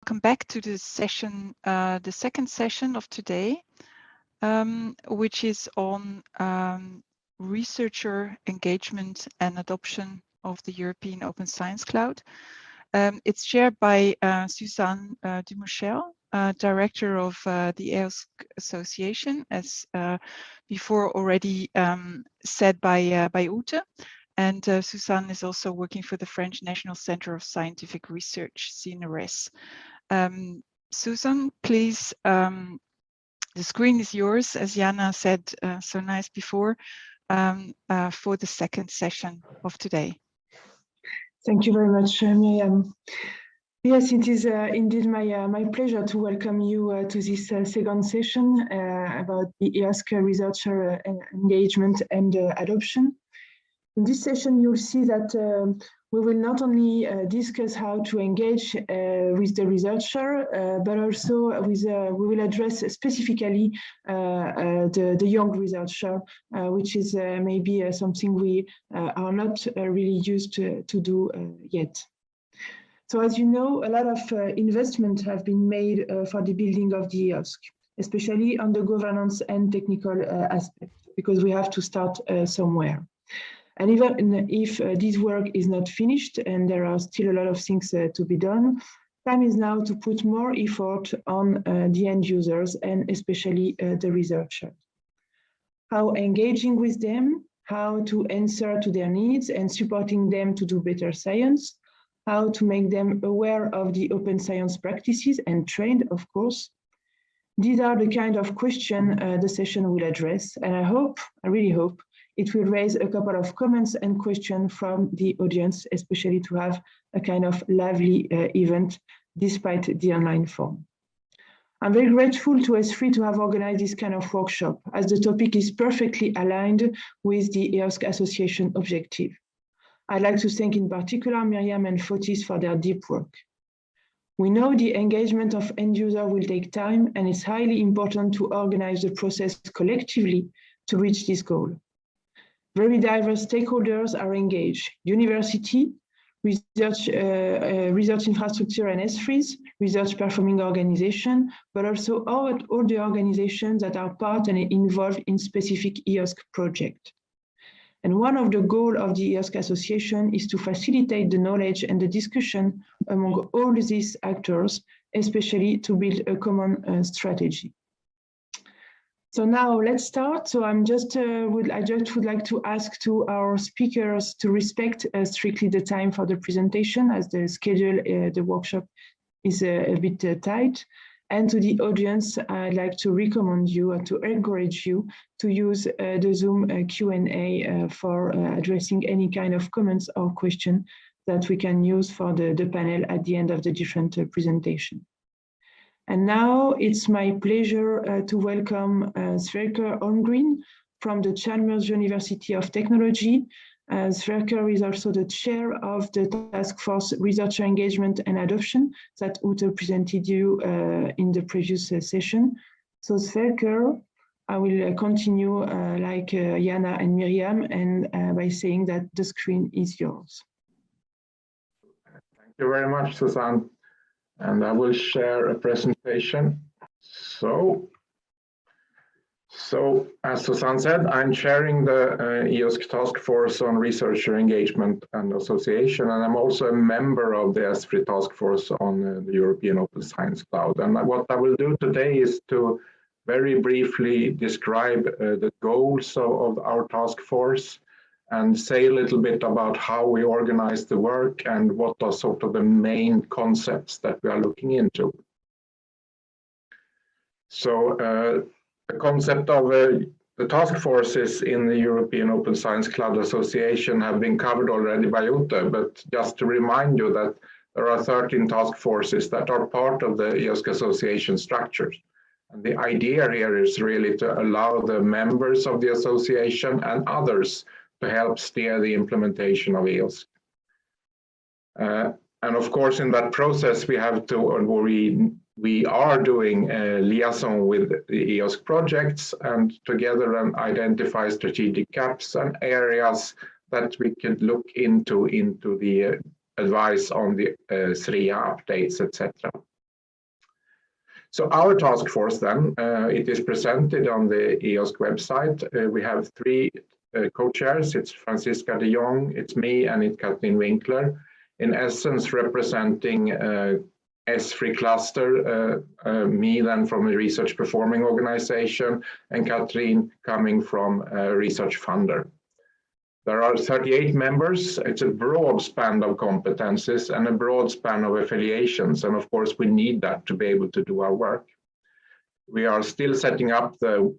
welcome back to the session, the second session of today, which is on researcher engagement and adoption of the European Open Science Cloud. It's chaired by Suzanne Dumouchel, Director of the EOSC Association, as before already said by Ute. And Suzanne is also working for the French National Center of Scientific Research, CNRS. Suzanne, please, the screen is yours, as Jana said so nice before, for the second session of today. Thank you very much, Miriam. Yes, it is indeed my pleasure to welcome you to this second session about the EOSC researcher engagement and adoption. In this session, you'll see that we will not only discuss how to engage with the researcher, but also we will address specifically the young researcher, which is maybe something we are not really used to do yet. So as you know, a lot of investment have been made for the building of the EOSC, especially on the governance and technical aspect, because we have to start somewhere. And even if this work is not finished and there are still a lot of things to be done, time is now to put more effort on the end users and especially the researchers. How engaging with them, how to answer to their needs and supporting them to do better science, how to make them aware of the open science practices and trained, of course. These are the kind of questions the session will address, and I really hope, it will raise a couple of comments and questions from the audience, especially to have a kind of lively event despite the online form. I'm very grateful to ESFRI to have organized this kind of workshop, as the topic is perfectly aligned with the EOSC Association objective. I'd like to thank in particular Miriam and Fotis for their deep work. We know the engagement of end user will take time, and it's highly important to organize the process collectively to reach this goal. Very diverse stakeholders are engaged: university, research infrastructure and ESFRIs, research performing organization, but also all the organizations that are part and involved in specific EOSC project. And one of the goals of the EOSC Association is to facilitate the knowledge and the discussion among all these actors, especially to build a common strategy. So now let's start. So I just would like to ask to our speakers to respect strictly the time for the presentation, as the schedule, the workshop is a bit tight. And to the audience, I'd like to recommend you and to encourage you to use the Zoom Q&A for addressing any kind of comments or question that we can use for the panel at the end of the different presentation. And now it's my pleasure to welcome Sverker Holmgren from the Chalmers University of Technology. Sverker is also the chair of the Task Force Researcher Engagement and Adoption that Ute presented you in the previous session. So Sverker, I will continue like Jana and Miriam, and by saying that the screen is yours. Thank you very much, Suzanne. And I will share a presentation. So as Suzanne said, I'm chairing the EOSC Task Force on Researcher Engagement and Association, and I'm also a member of the ESFRI Task Force on the European Open Science Cloud. And what I will do today is to very briefly describe the goals of our task force and say a little bit about how we organize the work and what are sort of the main concepts that we are looking into. So the concept of the task forces in the European Open Science Cloud Association have been covered already by Ute, but just to remind you that there are 13 task forces that are part of the EOSC Association structures. And the idea here is really to allow the members of the association and others to help steer the implementation of EOSC. And of course, in that process, we have to, or we are doing a liaison with the EOSC projects and together identify strategic gaps and areas that we could look into the advice on the SRIA updates, etc. So our task force then, it is presented on the EOSC website. We have three co-chairs. It's Franziska de Jong, it's me, and it's Kathleen Winkler. In essence, representing ESFRI cluster, me then from a research performing organization, and Kathleen coming from a research funder. There are 38 members. It's a broad span of competencies and a broad span of affiliations. And of course, we need that to be able to do our work. We are still setting up we're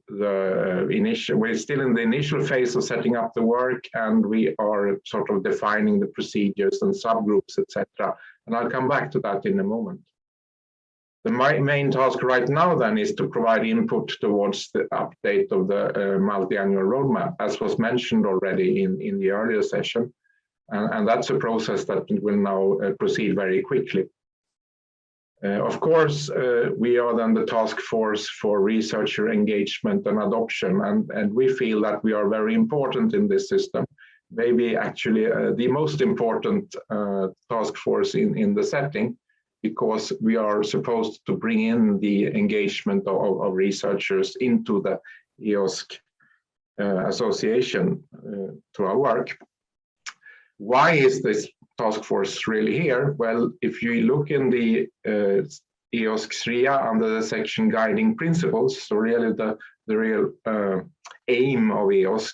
still in the initial phase of setting up the work, and we are sort of defining the procedures and subgroups, etc. And I'll come back to that in a moment. The main task right now then is to provide input towards the update of the multi-annual roadmap, as was mentioned already in the earlier session. And that's a process that will now proceed very quickly. Of course, we are then the task force for researcher engagement and adoption, and we feel that we are very important in this system. Maybe actually the most important task force in the setting, because we are supposed to bring in the engagement of researchers into the EOSC association to our work. Why is this task force really here? Well, if you look in the EOSC RIA under the section guiding principles, so really the real aim of EOSC,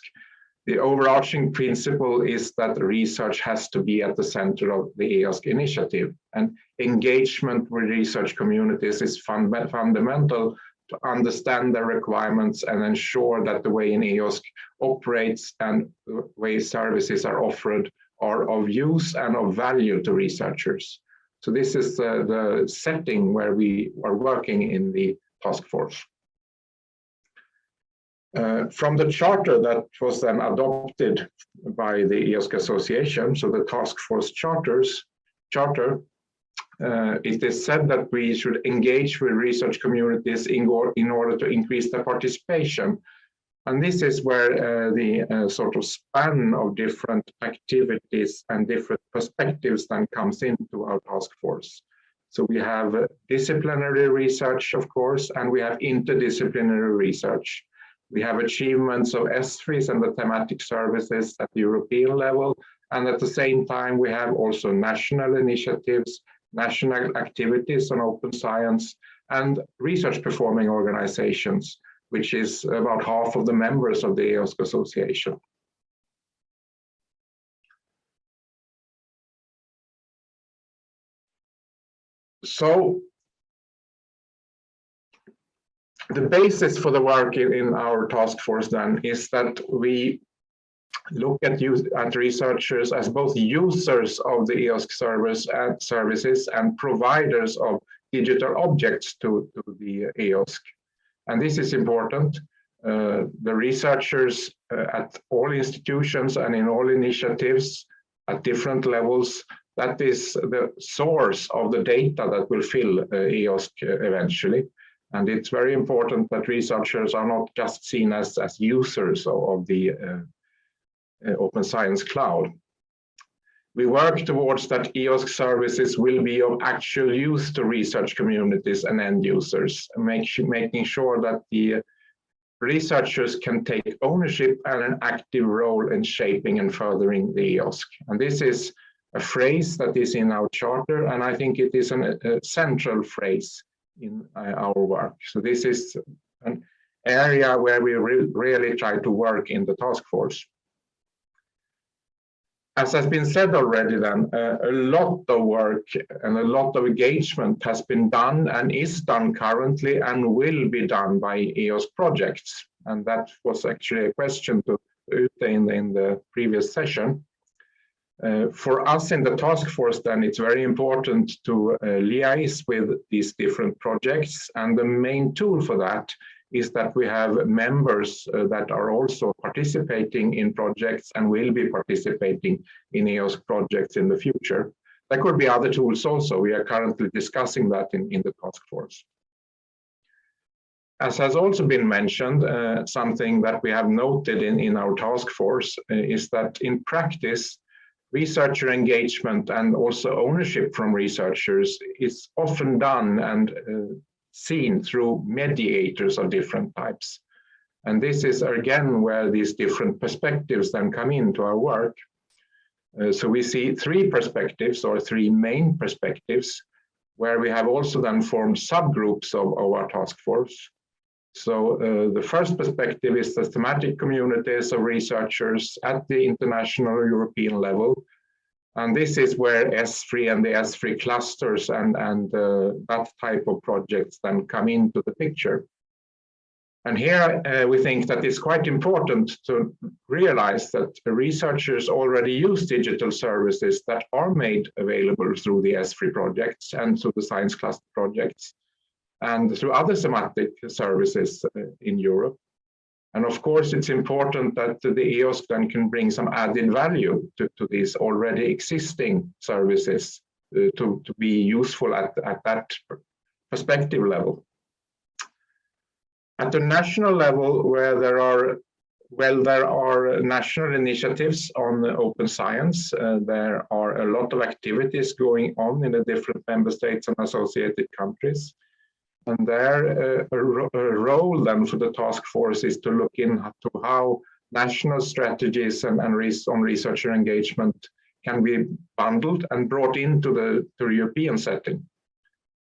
the overarching principle is that research has to be at the center of the EOSC initiative, and engagement with research communities is fundamental to understand their requirements and ensure that the way in EOSC operates and the way services are offered are of use and of value to researchers. So this is the setting where we are working in the task force. From the charter that was then adopted by the EOSC Association, so the task force charter, it is said that we should engage with research communities in order to increase their participation. And this is where the sort of span of different activities and different perspectives then comes into our task force. So we have disciplinary research, of course, and we have interdisciplinary research. We have achievements of ESFRIs and the thematic services at the European level. And at the same time, we have also national initiatives, national activities on open science, and research performing organizations, which is about half of the members of the EOSC Association. So the basis for the work in our task force then is that we look at researchers as both users of the EOSC services and providers of digital objects to the EOSC. And this is important. The researchers at all institutions and in all initiatives at different levels, that is the source of the data that will fill EOSC eventually. And it's very important that researchers are not just seen as users of the Open Science Cloud. We work towards that EOSC services will be of actual use to research communities and end users, making sure that the researchers can take ownership and an active role in shaping and furthering the EOSC. And this is a phrase that is in our charter, and I think it is a central phrase in our work. So this is an area where we really try to work in the task force. As has been said already then, a lot of work and a lot of engagement has been done and is done currently and will be done by EOSC projects. And that was actually a question to Ute in the previous session. For us in the task force then, it's very important to liaise with these different projects. And the main tool for that is that we have members that are also participating in projects and will be participating in EOSC projects in the future. There could be other tools also. We are currently discussing that in the task force. As has also been mentioned, something that we have noted in our task force is that in practice, researcher engagement and also ownership from researchers is often done and seen through mediators of different types. And this is again where these different perspectives then come into our work. So we see three perspectives, or three main perspectives, where we have also then formed subgroups of our task force. So the first perspective is the thematic communities of researchers at the international or European level. And this is where ESFRI and the ESFRI clusters and that type of projects then come into the picture. And here we think that it's quite important to realize that the researchers already use digital services that are made available through the ESFRI projects and through the science cluster projects and through other thematic services in Europe. And of course, it's important that the EOSC then can bring some added value to these already existing services to be useful at that perspective level. At the national level, where there are national initiatives on open science, there are a lot of activities going on in the different member states and associated countries. And their role then for the task force is to look into how national strategies and on researcher engagement can be bundled and brought into the European setting.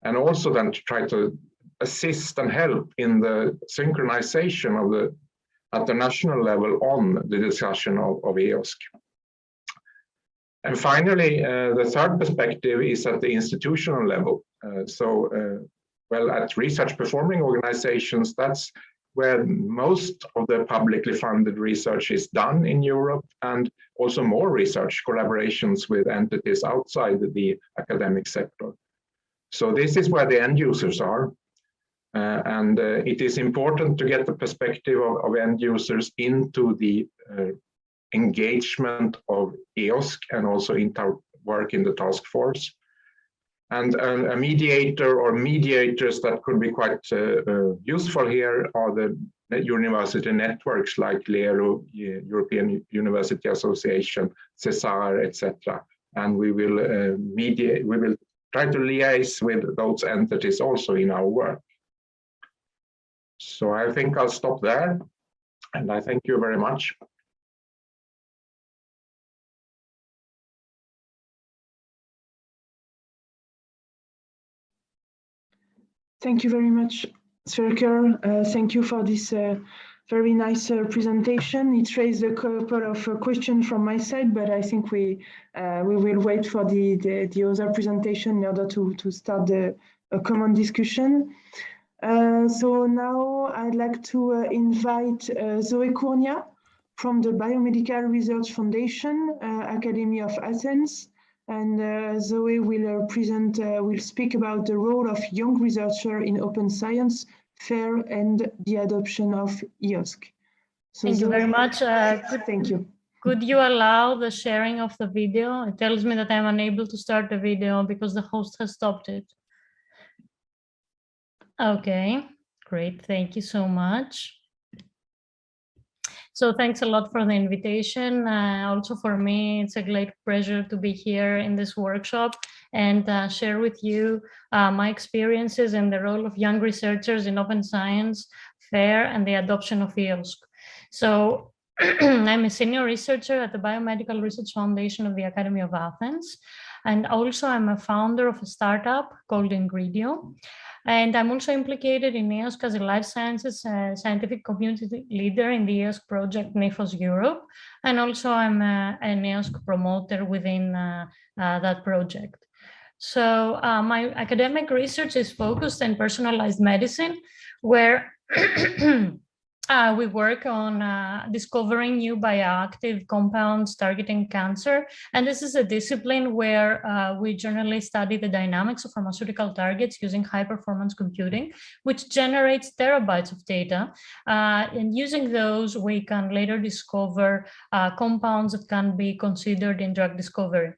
And also then to try to assist and help in the synchronization at the national level on the discussion of EOSC. And finally, the third perspective is at the institutional level. Well, at research performing organizations, that's where most of the publicly funded research is done in Europe, and also more research collaborations with entities outside the academic sector. So this is where the end users are. And it is important to get the perspective of end users into the engagement of EOSC and also into our work in the task force. And a mediator or mediators that could be quite useful here are the university networks like LERO, European University Association, CESAR, etc. And we will we will try to liaise with those entities also in our work. So I think I'll stop there, and I thank you very much. Thank you very much, Sverker. Thank you for this very nice presentation. It raised a couple of questions from my side, but I think we will wait for the other presentation in order to start a common discussion. So now I'd like to invite Zoe Cournia from the Biomedical Research Foundation, Academy of Athens. And Zoe will speak about the role of young researcher in open science, FAIR, and the adoption of EOSC. So Thank you very much. Thank you. Could you allow the sharing of the video? It tells me that I'm unable to start the video because the host has stopped it. Okay, great. Thank you so much. So thanks a lot for the invitation. Also for me, it's a great pleasure to be here in this workshop and share with you my experiences and the role of young researchers in open science, FAIR, and the adoption of EOSC. So I'm a senior researcher at the Biomedical Research Foundation of the Academy of Athens. And also I'm a founder of a startup called Ingredio. And I'm also implicated in EOSC as a life sciences scientific community leader in the EOSC project NIFOS Europe. And also I'm an EOSC promoter within that project. So my academic research is focused on personalized medicine, where we work on discovering new bioactive compounds targeting cancer. And this is a discipline where we generally study the dynamics of pharmaceutical targets using high-performance computing, which generates terabytes of data. And using those, we can later discover compounds that can be considered in drug discovery.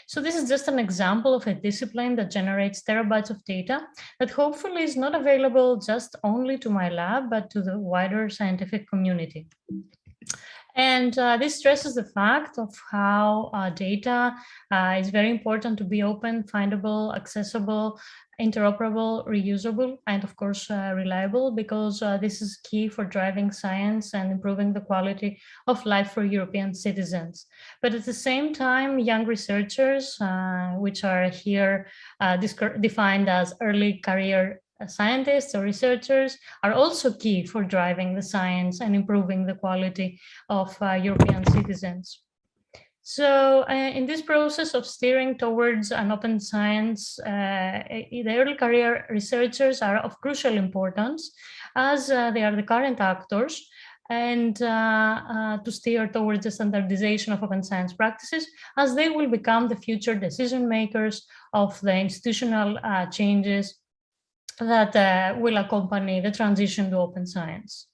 So this is just an example of a discipline that generates terabytes of data that hopefully is not available just only to my lab, but to the wider scientific community. And this stresses the fact of how data is very important to be open, findable, accessible, interoperable, reusable, and of course reliable, because this is key for driving science and improving the quality of life for European citizens. But at the same time, young researchers, which are here defined as early career scientists or researchers, are also key for driving the science and improving the quality of European citizens. So in this process of steering towards an open science, the early career researchers are of crucial importance, as they are the current actors, and to steer towards the standardization of open science practices, as they will become the future decision makers of the institutional changes that will accompany the transition to open science.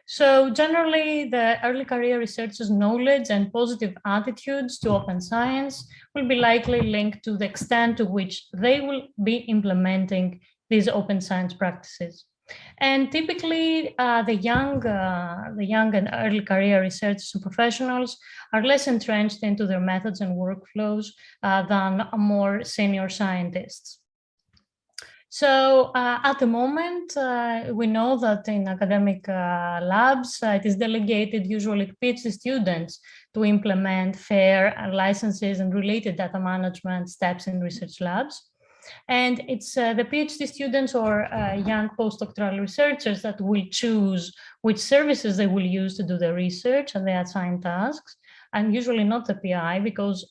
So generally, the early career researchers' knowledge and positive attitudes to open science will be likely linked to the extent to which they will be implementing these open science practices. And typically, the young and early career researchers and professionals are less entrenched into their methods and workflows than more senior scientists. So at the moment, we know that in academic labs, it is delegated usually to PhD students to implement FAIR licenses and related data management steps in research labs. And it's the PhD students or young postdoctoral researchers that will choose which services they will use to do the research and the assigned tasks, and usually not the PI, because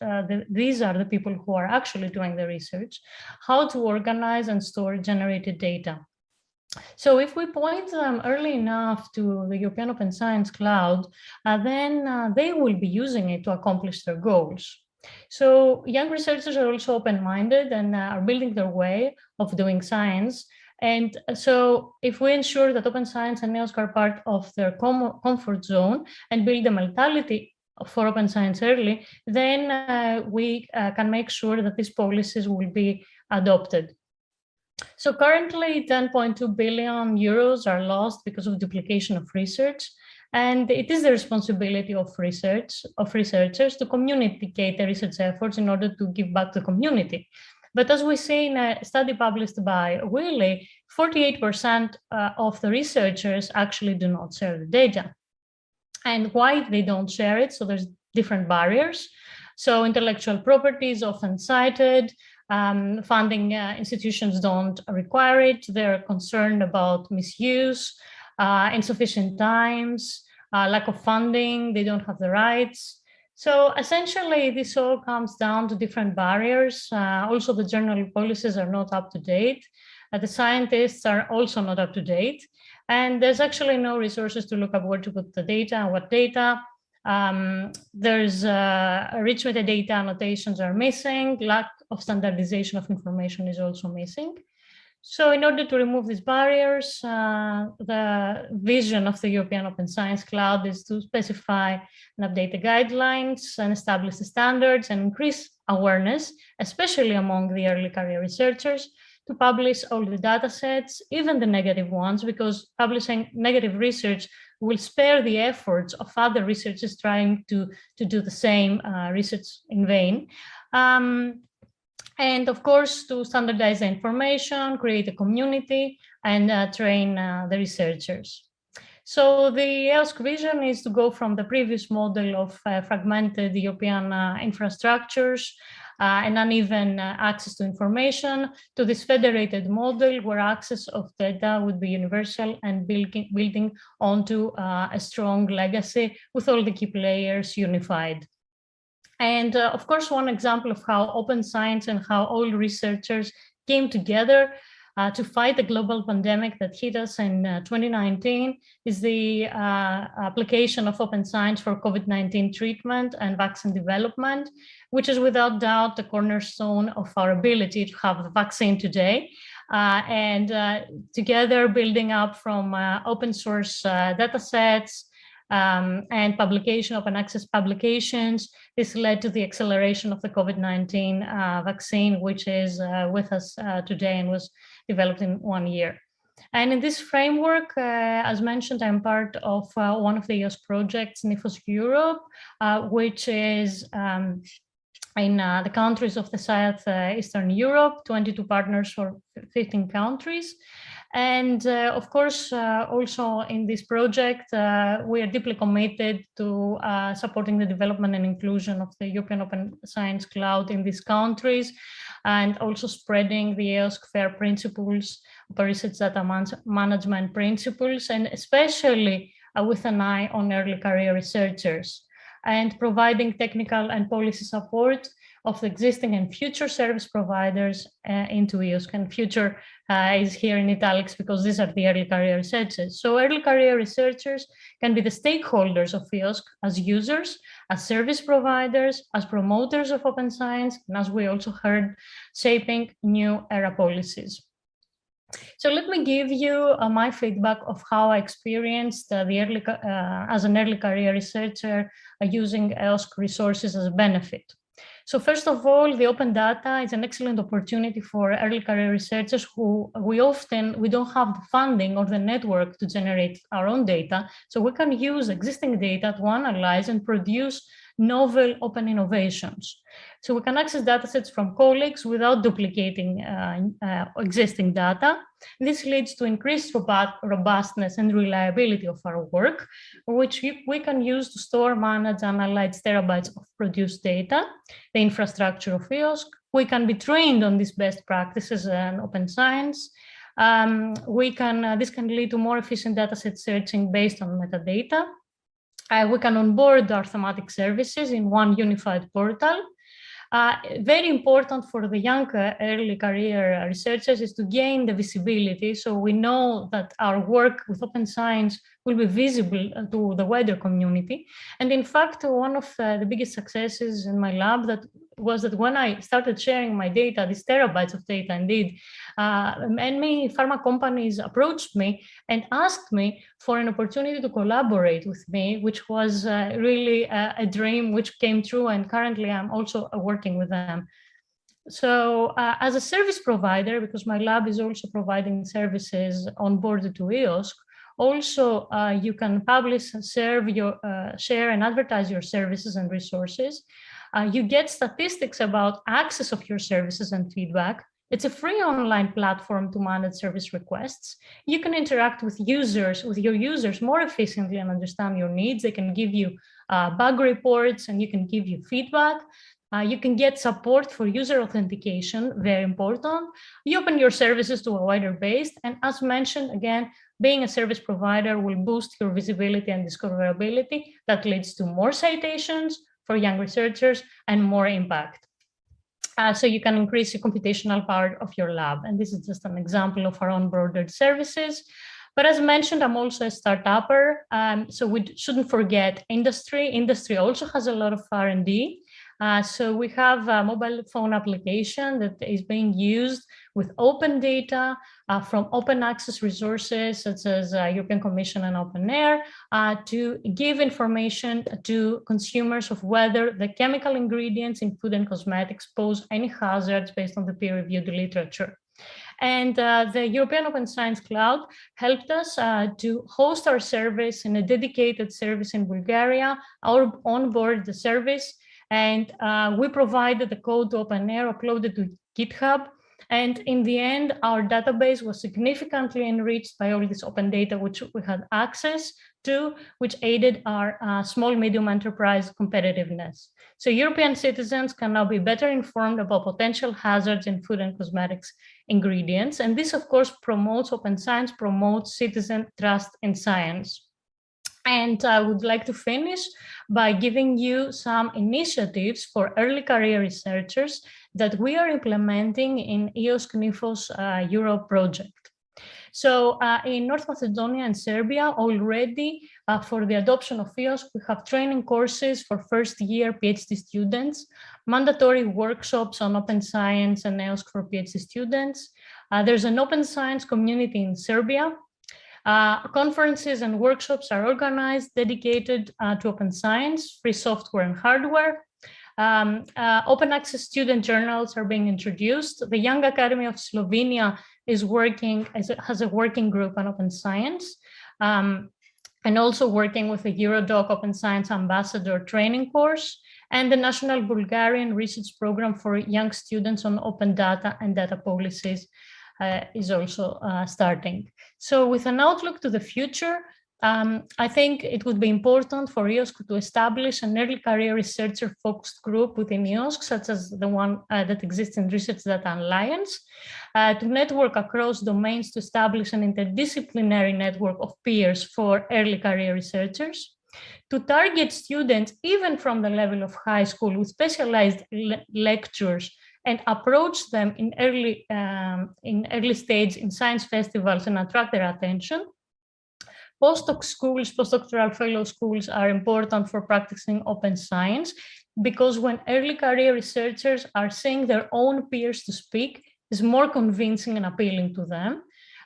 these are the people who are actually doing the research, how to organize and store generated data. So if we point them early enough to the European Open Science Cloud, then they will be using it to accomplish their goals. So young researchers are also open-minded and are building their way of doing science. And so if we ensure that open science and EOSC are part of their comfort zone and build a mentality for open science early, then we can make sure that these policies will be adopted. So currently 10.2 billion euros are lost because of duplication of research. And it is the responsibility of researchers to communicate the research efforts in order to give back to the community. But as we see in a study published by Wiley, 48% of the researchers actually do not share the data. And why they don't share it? So there's different barriers. So intellectual property is often cited. Funding institutions don't require it. They're concerned about misuse, insufficient times, lack of funding, they don't have the rights. So essentially, this all comes down to different barriers. Also, the journal policies are not up to date. The scientists are also not up to date. And there's actually no resources to look up where to put the data and what data. There's rich metadata annotations are missing. Lack of standardization of information is also missing. So in order to remove these barriers, the vision of the European Open Science Cloud is to specify and update the guidelines and establish the standards and increase awareness, especially among the early career researchers, to publish all the data sets, even the negative ones, because publishing negative research will spare the efforts of other researchers trying to do the same research in vain. And of course, to standardize the information, create a community, and train the researchers. So the EOSC vision is to go from the previous model of fragmented European infrastructures and uneven access to information to this federated model where access of data would be universal and building onto a strong legacy with all the key players unified. And of course, one example of how open science and how all researchers came together to fight the global pandemic that hit us in 2019 is the application of open science for COVID-19 treatment and vaccine development, which is without doubt the cornerstone of our ability to have the vaccine today. Together building up from open source data sets, and publication, open access publications. This led to the acceleration of the COVID-19 vaccine, which is with us today and was developed in 1 year. And in this framework, as mentioned, I'm part of one of the EOSC projects in EFOSC Europe, which is in the countries of the Southeastern Europe, 22 partners for 15 countries. And of course, also in this project, we are deeply committed to supporting the development and inclusion of the European Open Science Cloud in these countries, and also spreading the EOSC FAIR principles, research data management principles, and especially with an eye on early career researchers, and providing technical and policy support of the existing and future service providers into EOSC. And future is here in italics because these are the early career researchers. So early career researchers can be the stakeholders of EOSC as users, as service providers, as promoters of open science, and as we also heard, shaping new era policies. So let me give you my feedback of how I experienced as an early career researcher using EOSC resources as a benefit. So first of all, the open data is an excellent opportunity for early career researchers who we don't have the funding or the network to generate our own data. So we can use existing data to analyze and produce novel open innovations. So we can access datasets from colleagues without duplicating existing data. This leads to increased robustness and reliability of our work, which we can use to store, manage, analyze terabytes of produced data, the infrastructure of EOSC. We can be trained on these best practices and open science. This can lead to more efficient dataset searching based on metadata. We can onboard our thematic services in one unified portal. Very important for the young early career researchers is to gain the visibility, so we know that our work with open science will be visible to the wider community. And in fact, one of the biggest successes in my lab was that when I started sharing my data, these terabytes of data indeed, many pharma companies approached me and asked me for an opportunity to collaborate with me, which was really a dream which came true, and currently I'm also working with them. So as a service provider, because my lab is also providing services on board to EOSC, also you can publish, share and advertise your services and resources. You get statistics about access of your services and feedback. It's a free online platform to manage service requests. You can interact with your users more efficiently and understand your needs. They can give you bug reports and you can give you feedback. You can get support for user authentication, very important. You open your services to a wider base. And as mentioned, again, being a service provider will boost your visibility and discoverability. That leads to more citations for young researchers and more impact. So you can increase the computational power of your lab. And this is just an example of our onboarded services. But as mentioned, I'm also a startupper. So we shouldn't forget industry. Industry also has a lot of R&D. So we have a mobile phone application that is being used with open data from open access resources such as European Commission and OpenAir to give information to consumers of whether the chemical ingredients in food and cosmetics pose any hazards based on the peer-reviewed literature. And the European Open Science Cloud helped us to host our service in a dedicated service in Bulgaria, onboard the service. And we provided the code to OpenAir, uploaded to GitHub. And in the end, our database was significantly enriched by all this open data, which we had access to, which aided our small, medium enterprise competitiveness. So European citizens can now be better informed about potential hazards in food and cosmetics ingredients. And this, of course, promotes open science, promotes citizen trust in science. And I would like to finish by giving you some initiatives for early career researchers that we are implementing in EOSC NIFO's Europe project. So in North Macedonia and Serbia already for the adoption of EOSC, we have training courses for first-year PhD students, mandatory workshops on open science and EOSC for PhD students. There's an open science community in Serbia. Conferences and workshops are organized, dedicated to open science, free software and hardware. Open access student journals are being introduced. The Young Academy of Slovenia is has a working group on open science, and also working with the Eurodoc Open Science Ambassador training course. and the National Bulgarian Research Program for Young Students on Open Data and Data Policies is also starting. So with an outlook to the future, I think it would be important for EOSC to establish an early career researcher focused group within EOSC, such as the one that exists in Research Data Alliance, to network across domains to establish an interdisciplinary network of peers for early career researchers, to target students even from the level of high school with specialized lectures and approach them in early stage in science festivals and attract their attention. Postdoc schools, postdoctoral fellow schools are important for practicing open science, because when early career researchers are seeing their own peers to speak, it's more convincing and appealing to them.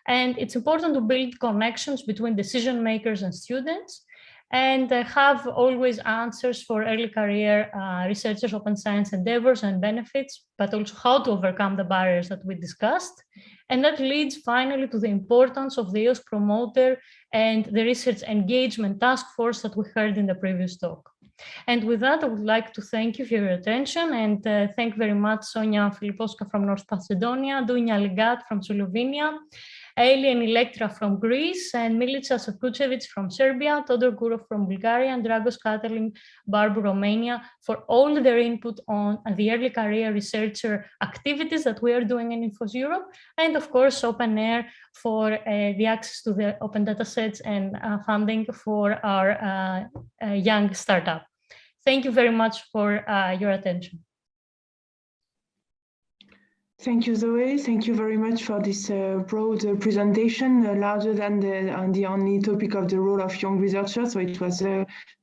And it's important to build connections between decision makers and students, and have always answers for early career researchers' open science endeavors and benefits, but also how to overcome the barriers that we discussed. And that leads finally to the importance of the EOSC promoter and the research engagement task force that we heard in the previous talk. And with that, I would like to thank you for your attention, and thank very much Sonia Filipovska from North Macedonia, Dunja Legat from Slovenia, Eli and Electra from Greece, and Milica Sokucevic from Serbia, Todor Gurov from Bulgaria, and Dragos Katalin Barbu, Romania, for all their input on the early career researcher activities that we are doing in Infos Europe, and of course Open Air for the access to the open data sets and funding for our young startup. Thank you very much for your attention. Thank you, Zoe. Thank you very much for this broad presentation, larger than the only topic of the role of young researchers. So it was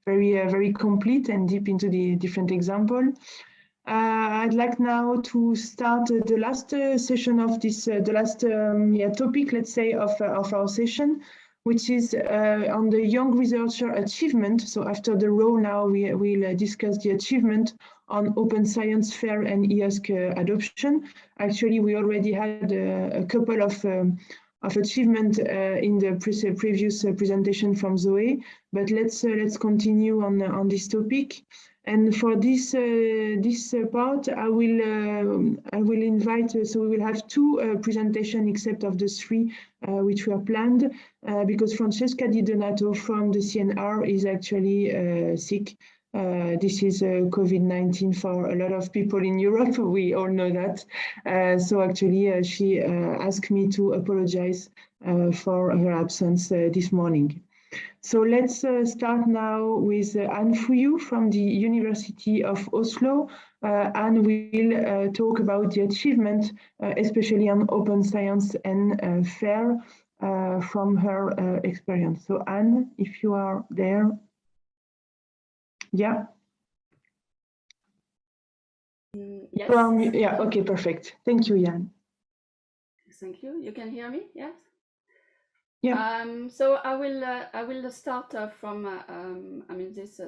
very complete and deep into the different example. I'd like now to start the last session of this, the last topic, let's say, of our session, which is on the young researcher achievement. So after the role now, we'll discuss the achievement on open science fair and EOSC adoption. Actually, we already had a couple of achievement in the previous presentation from Zoe, but let's continue on this topic. And for this part, I will invite. So we will have two presentations, except of the three which were planned, because Francesca Di Donato from the CNR is actually sick. This is COVID-19 for a lot of people in Europe. We all know that. So actually, she asked me to apologize for her absence this morning. So let's start now with Anne Fouillou from the University of Oslo. Anne will talk about the achievement, especially on open science and fair, from her experience. So Anne, if you are there. Yeah. Yes. Yeah, okay, perfect. Thank you, Jan. Thank you. You can hear me? Yes? Yeah. So I will start from, I mean, this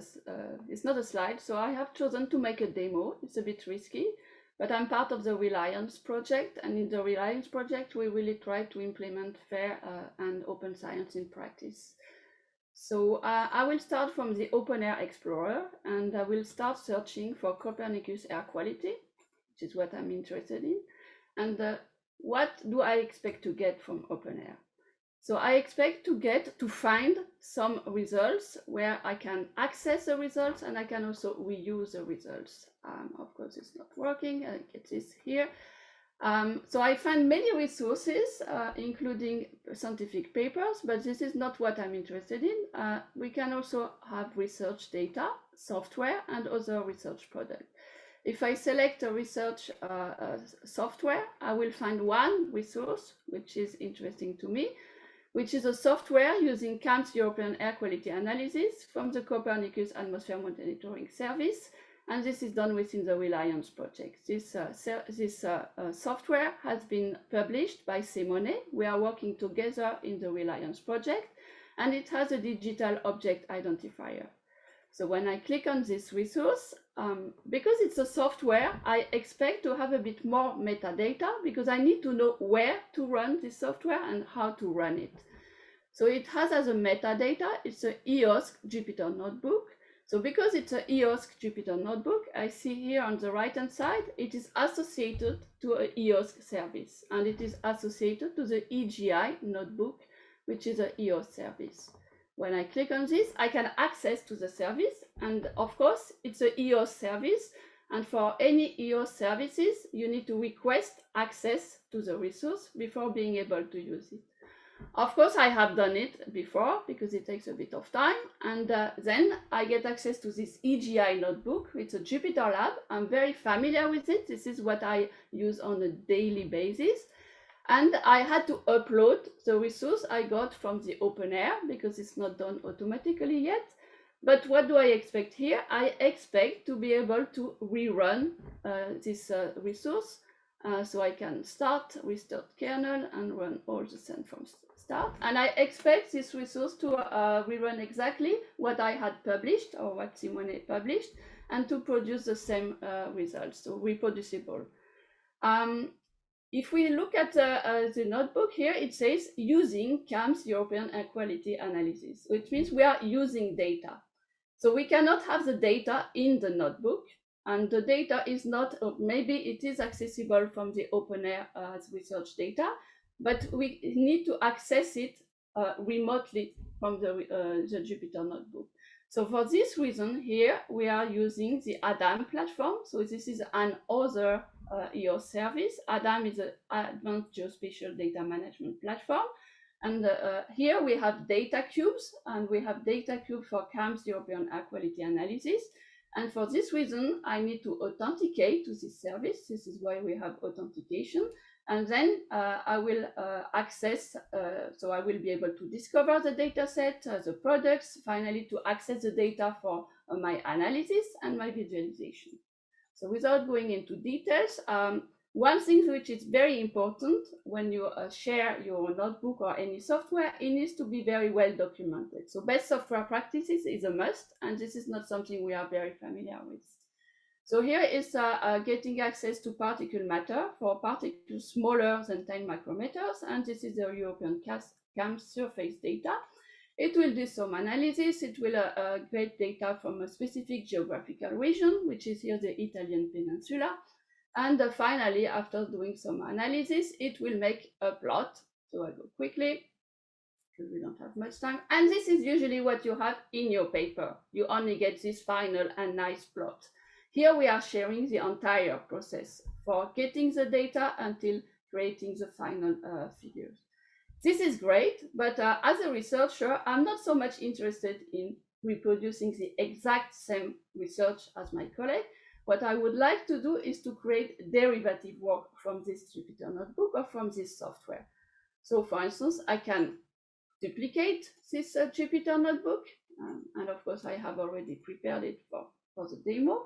it's not a slide, so I have chosen to make a demo. It's a bit risky, but I'm part of the Reliance project, and in the Reliance project, we really try to implement fair and open science in practice. So I will start from the Open Air Explorer, and I will start searching for Copernicus air quality, which is what I'm interested in. And what do I expect to get from Open Air? So I expect to find some results where I can access the results, and I can also reuse the results. Of course, it's not working. I get this here. So I find many resources, including scientific papers, but this is not what I'm interested in. We can also have research data, software, and other research products. If I select a research software, I will find one resource, which is interesting to me, which is a software using CAM's European Air Quality Analysis from the Copernicus Atmosphere Monitoring Service. And this is done within the Reliance project. This software has been published by Simone. We are working together in the Reliance project, and it has a digital object identifier. So when I click on this resource, because it's a software, I expect to have a bit more metadata, because I need to know where to run this software and how to run it. So it has as a metadata, it's an EOSC Jupyter notebook. So because it's a EOSC Jupyter notebook, I see here on the right-hand side, it is associated to a EOSC service, and it is associated to the EGI notebook, which is a EOS service. When I click on this, I can access to the service, and of course, it's a EOS service, and for any EOS services, you need to request access to the resource before being able to use it. Of course, I have done it before because it takes a bit of time, and then I get access to this EGI notebook. It's a Jupyter Lab. I'm very familiar with it. This is what I use on a daily basis. And I had to upload the resource I got from the OpenAir because it's not done automatically yet. But what do I expect here? I expect to be able to rerun this resource. So I can restart kernel and run all the send from start. And I expect this resource to rerun exactly what I had published or what Simone published and to produce the same results, so reproducible. If we look at the notebook here, it says using CAMS European Air Quality Analysis, which means we are using data. So we cannot have the data in the notebook, and the data is not, maybe it is accessible from the OpenAir as research data, but we need to access it remotely from the Jupyter notebook. So for this reason here, we are using the ADAM platform. So this is another EOS service. ADAM is an Advanced Geospatial Data Management Platform. And here we have data cubes, and we have data cube for CAMS European Air Quality Analysis. And for this reason, I need to authenticate to this service. This is why we have authentication. And then I will access, so I will be able to discover the data set, the products, finally to access the data for my analysis and my visualization. So without going into details, one thing which is very important when you share your notebook or any software, it needs to be very well documented. So best software practices is a must, and this is not something we are very familiar with. So here is getting access to particle matter for particles smaller than 10 micrometers, and this is the European CAMS surface data. It will do some analysis. It will get data from a specific geographical region, which is here the Italian peninsula. And finally, after doing some analysis, it will make a plot. So I go quickly because we don't have much time. And this is usually what you have in your paper. You only get this final and nice plot. Here we are sharing the entire process for getting the data until creating the final figures. This is great, but as a researcher, I'm not so much interested in reproducing the exact same research as my colleague. What I would like to do is to create derivative work from this Jupyter notebook or from this software. So for instance, I can duplicate this Jupyter notebook. And of course, I have already prepared it for the demo.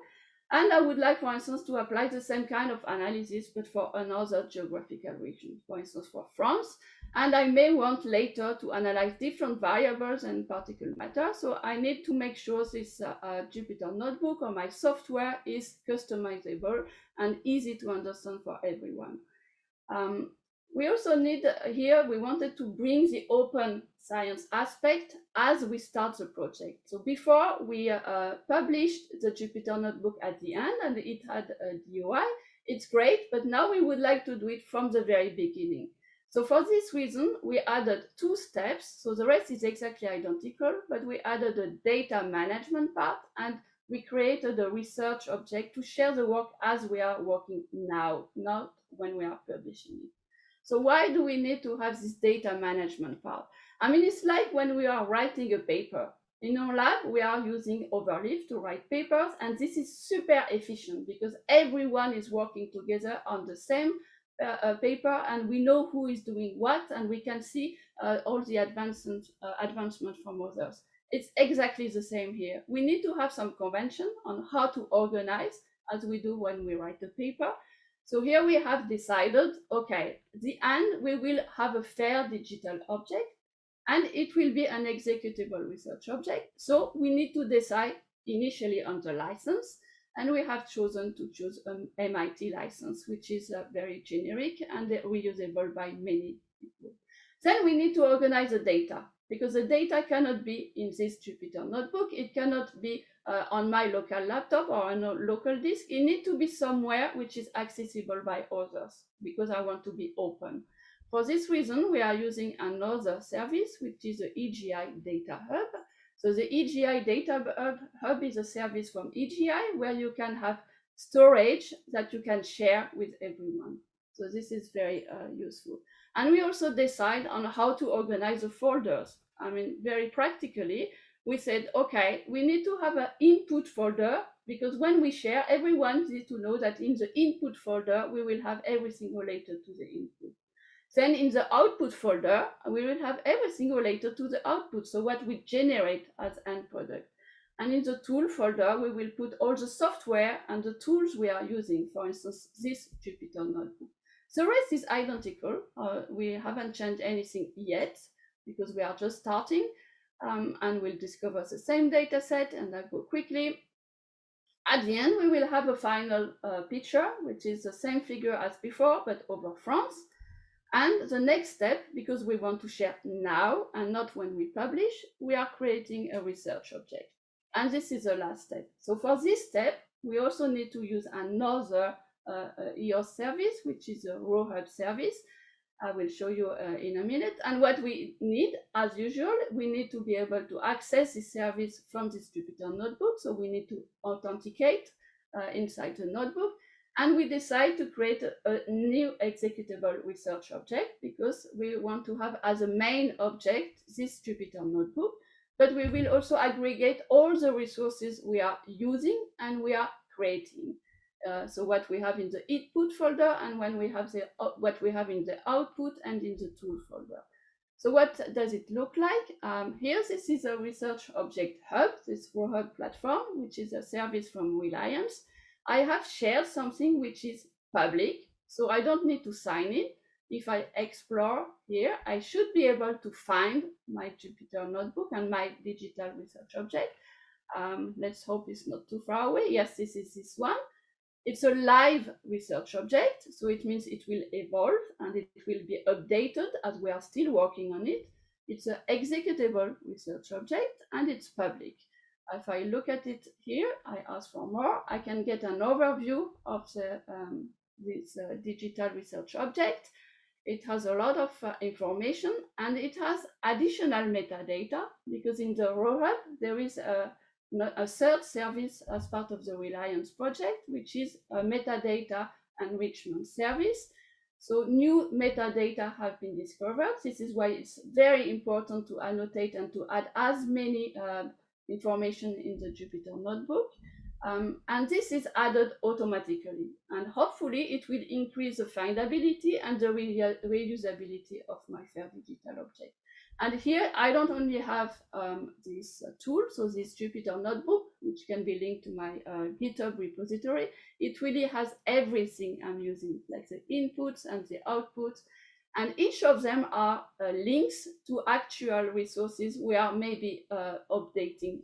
And I would like, for instance, to apply the same kind of analysis, but for another geographical region, for instance, for France. And I may want later to analyze different variables and particle matter. So I need to make sure this Jupyter notebook or my software is customizable and easy to understand for everyone. We also need here, we wanted to bring the open science aspect as we start the project. So before we published the Jupyter notebook at the end and it had a DOI, it's great, but now we would like to do it from the very beginning. So for this reason, we added 2 steps. So the rest is exactly identical, but we added a data management part and we created a research object to share the work as we are working now, not when we are publishing it. So why do we need to have this data management part? I mean, it's like when we are writing a paper. In our lab, we are using Overleaf to write papers, and this is super efficient because everyone is working together on the same paper, and we know who is doing what, and we can see all the advancement from others. It's exactly the same here. We need to have some convention on how to organize, as we do when we write a paper. So here we have decided, okay, at the end, we will have a fair digital object, and it will be an executable research object. So we need to decide initially on the license, and we have chosen to choose an MIT license, which is very generic and reusable by many people. Then we need to organize the data, because the data cannot be in this Jupyter notebook. It cannot be on my local laptop or on a local disk. It needs to be somewhere which is accessible by others, because I want to be open. For this reason, we are using another service, which is the Egi Data Hub. So the Egi Data Hub is a service from Egi where you can have storage that you can share with everyone. So this is very useful. And we also decide on how to organize the folders. I mean, very practically, we said, okay, we need to have an input folder, because when we share, everyone needs to know that in the input folder, we will have everything related to the input. Then in the output folder, we will have everything related to the output, so what we generate as end product. And in the tool folder, we will put all the software and the tools we are using, for instance, this Jupyter notebook. The rest is identical. We haven't changed anything yet, because we are just starting, and we'll discover the same data set, and I'll go quickly. At the end, we will have a final picture, which is the same figure as before, but over France. And the next step, because we want to share now and not when we publish, we are creating a research object. And this is the last step. So for this step, we also need to use another EOS service, which is a Raw Hub service. I will show you in a minute. And what we need, as usual, we need to be able to access this service from this Jupyter notebook. So we need to authenticate inside the notebook. And we decide to create a new executable research object, because we want to have as a main object this Jupyter notebook. But we will also aggregate all the resources we are using and we are creating. So what we have in the input folder, and when we have what we have in the output and in the tool folder. So what does it look like? Here, this is a research object hub, this Raw Hub platform, which is a service from Reliance. I have shared something which is public, so I don't need to sign in. If I explore here, I should be able to find my Jupyter notebook and my digital research object. Let's hope it's not too far away. Yes, this is this one. It's a live research object, so it means it will evolve and it will be updated as we are still working on it. It's an executable research object and it's public. If I look at it here, I ask for more, I can get an overview of this digital research object. It has a lot of information, and it has additional metadata, because in the Raw Hub, there is a third service as part of the Reliance project, which is a metadata enrichment service. So new metadata have been discovered. This is why it's very important to annotate and to add as many information in the Jupyter notebook. And this is added automatically. And hopefully it will increase the findability and the reusability of my FAIR digital object. And here I don't only have this tool, so this Jupyter notebook, which can be linked to my GitHub repository. It really has everything I'm using, like the inputs and the outputs. And each of them are links to actual resources we are maybe updating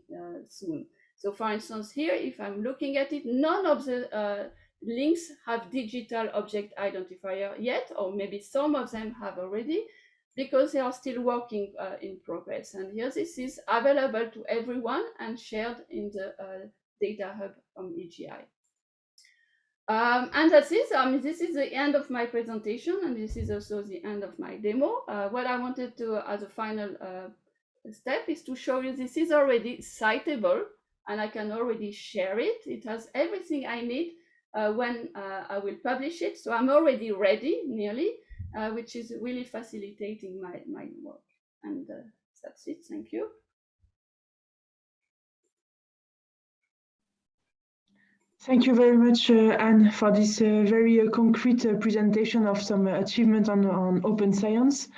soon. So for instance, here, if I'm looking at it, none of the links have digital object identifier yet, or maybe some of them have already, because they are still working in progress. And here, this is available to everyone and shared in the Data Hub from Egi. And that's it. This is the end of my presentation, and this is also the end of my demo. What I wanted to, as a final step, is to show you this is already citable, and I can already share it. It has everything I need when I will publish it. So I'm already ready, nearly, which is really facilitating my work. And that's it. Thank you. Thank you very much, Anne, for this very concrete presentation of some achievement on open science.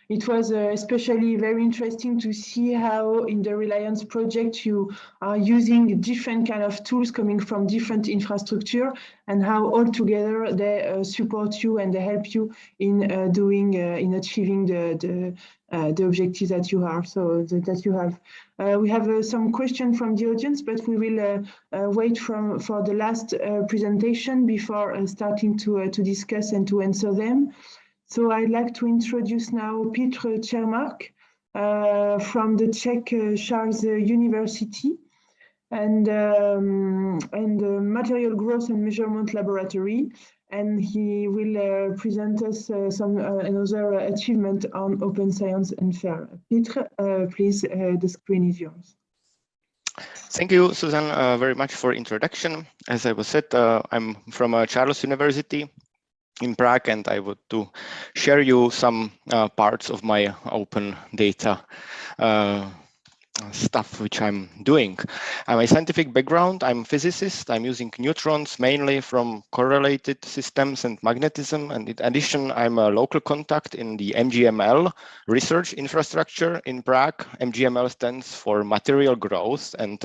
It was especially very interesting to see how in the Reliance project you are using different kind of tools coming from different infrastructure, and how all together they support you and they help you in in achieving the objectives that you are. We have some questions from the audience, but we will wait for the last presentation before starting to discuss and to answer them. So I'd like to introduce now Petr Čermák from the Czech Charles University. and Material Growth and Measurement Laboratory. And he will present us some another achievement on open science and FAIR. Peter, please, the screen is yours. Thank you, Susan, very much for introduction. As I was said, I'm from Charles University in Prague, and I would to share you some parts of my open data stuff which I'm doing. My scientific background, I'm a physicist. I'm using neutrons mainly from correlated systems and magnetism. And in addition, I'm a local contact in the MGML research infrastructure in Prague. MGML stands for Material Growth and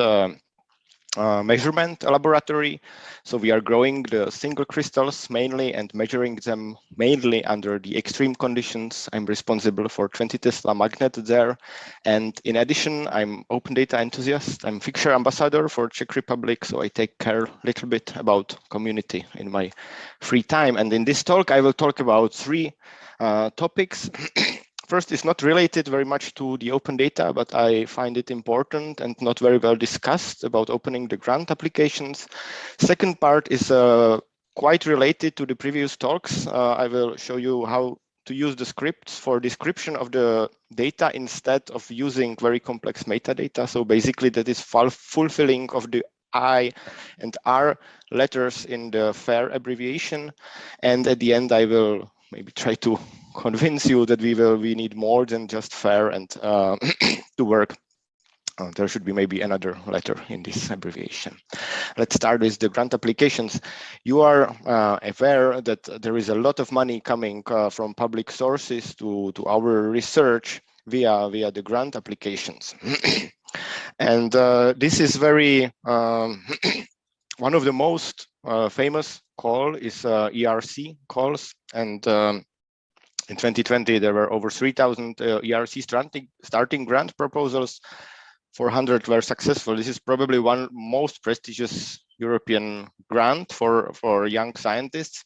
Measurement Laboratory. So we are growing the single crystals mainly and measuring them mainly under the extreme conditions. I'm responsible for 20 Tesla magnet there. And in addition, I'm open data enthusiast. I'm Fixture ambassador for Czech Republic. So I take care a little bit about community in my free time. And in this talk, I will talk about three topics. First, is not related very much to the open data, but I find it important and not very well discussed about opening the grant applications. Second part is quite related to the previous talks. I will show you how to use the scripts for description of the data instead of using very complex metadata. So basically that is fulfilling of the I and R letters in the FAIR abbreviation. And at the end, I will maybe try to convince you that we need more than just FAIR and to work. There should be maybe another letter in this abbreviation. Let's start with the grant applications. You are aware that there is a lot of money coming from public sources to our research via the grant applications. And this is very, one of the most famous call is ERC calls. And in 2020, there were over 3,000 ERC starting grant proposals. 400 were successful. This is probably one most prestigious European grant for young scientists.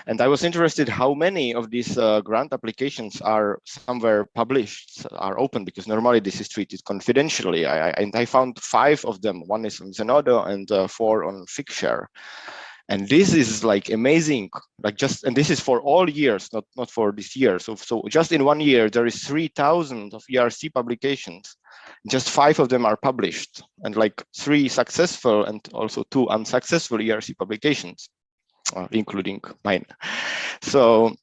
And I was interested how many of these grant applications are somewhere published, are open, because normally this is treated confidentially. And I found 5 of them. One is on Zenodo and 4 on Figshare. And this is like amazing, like just, and this is for all years, not for this year. So just in 1 year, there is 3,000 of ERC publications. Just 5 of them are published, and like 3 successful and also 2 unsuccessful ERC publications, including mine. So,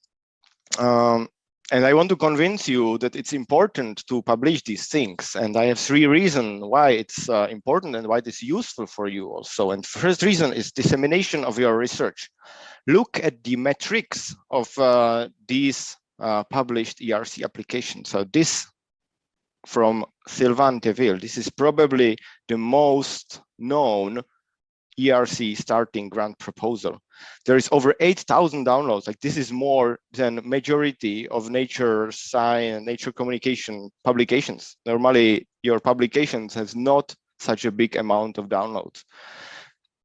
and I want to convince you that it's important to publish these things. And I have 3 reasons why it's important and why it is useful for you also. And first reason is dissemination of your research. Look at the metrics of these published ERC applications. So this from Sylvain Deville, this is probably the most known ERC starting grant proposal. There is over 8,000 downloads. Like this is more than majority of Nature Science, Nature Communication publications. Normally, your publications has not such a big amount of downloads.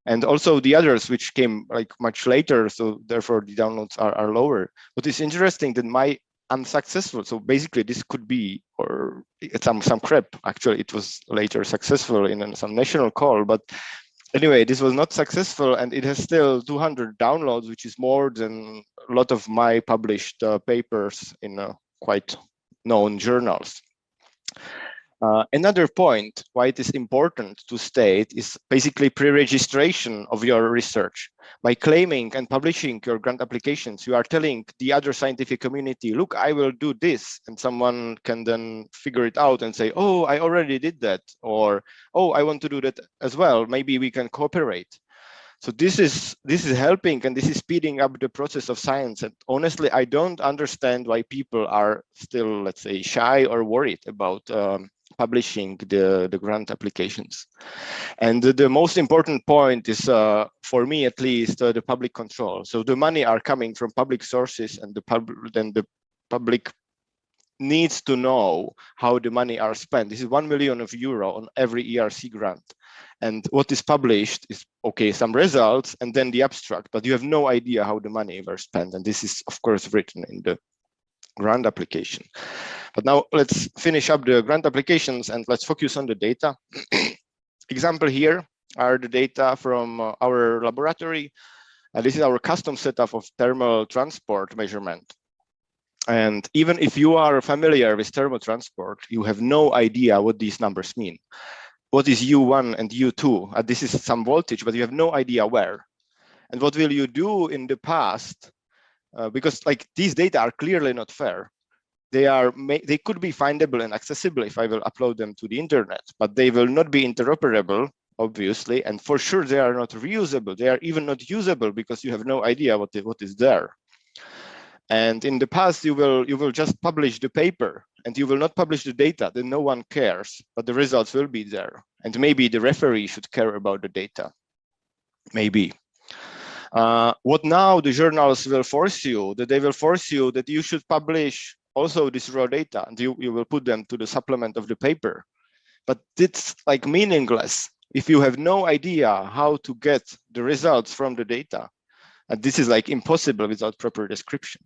And also the others which came like much later, so therefore the downloads are lower. What is interesting that my unsuccessful, so basically this could be, or some crap, actually it was later successful in some national call, but anyway, this was not successful, and it has still 200 downloads, which is more than a lot of my published papers in quite known journals. Another point why it is important to state is basically pre-registration of your research. By claiming and publishing your grant applications, you are telling the other scientific community, look, I will do this, and someone can then figure it out and say, oh, I already did that, or oh, I want to do that as well, maybe we can cooperate. So this is helping, and this is speeding up the process of science. And honestly, I don't understand why people are still, let's say, shy or worried about publishing the grant applications. And the most important point is, for me at least, the public control. So the money are coming from public sources, and the public needs to know how the money are spent. This is €1 million on every ERC grant. And what is published is, okay, some results and then the abstract, but you have no idea how the money were spent. And this is, of course, written in the grant application. But now let's finish up the grant applications and let's focus on the data. Example here are the data from our laboratory. This is our custom setup of thermal transport measurement. And even if you are familiar with thermal transport, you have no idea what these numbers mean. What is U1 and U2? This is some voltage, but you have no idea where. And what will you do in the past? Because like these data are clearly not fair. They could be findable and accessible if I will upload them to the internet, but they will not be interoperable, obviously, and for sure they are not reusable. They are even not usable because you have no idea what is there. And in the past, you will just publish the paper and you will not publish the data, then no one cares, but the results will be there. And maybe the referee should care about the data, maybe. What now the journals will force you, that they will force you that you should publish also this raw data, and you will put them to the supplement of the paper. But it's like meaningless if you have no idea how to get the results from the data. And this is like impossible without proper description.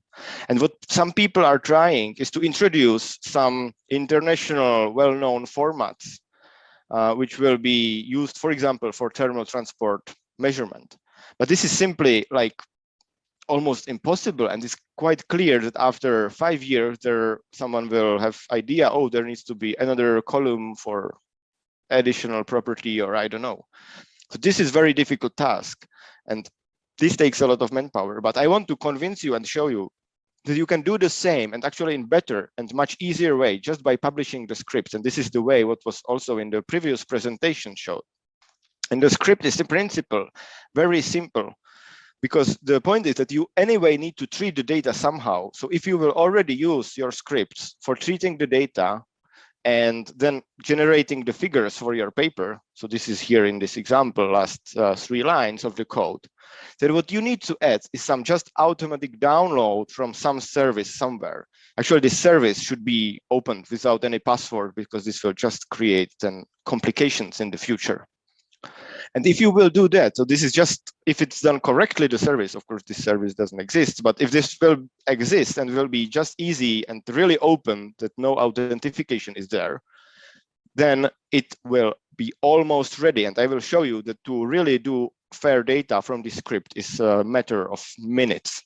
And what some people are trying is to introduce some international well-known formats, which will be used, for example, for thermal transport measurement. But this is simply like almost impossible, and it's quite clear that after 5 years, someone will have idea, oh, there needs to be another column for additional property, or I don't know. So this is very difficult task, and this takes a lot of manpower. But I want to convince you and show you that you can do the same, and actually in better and much easier way, just by publishing the scripts. And this is the way what was also in the previous presentation showed. And the script is the principle, very simple, because the point is that you anyway need to treat the data somehow. So if you will already use your scripts for treating the data and then generating the figures for your paper, so this is here in this example, last 3 lines of the code, then what you need to add is some just automatic download from some service somewhere. Actually, this service should be opened without any password, because this will just create then complications in the future. And if you will do that, so this is just, if it's done correctly, the service, of course, this service doesn't exist, but if this will exist and will be just easy and really open, that no authentication is there, then it will be almost ready. And I will show you that to really do fair data from this script is a matter of minutes.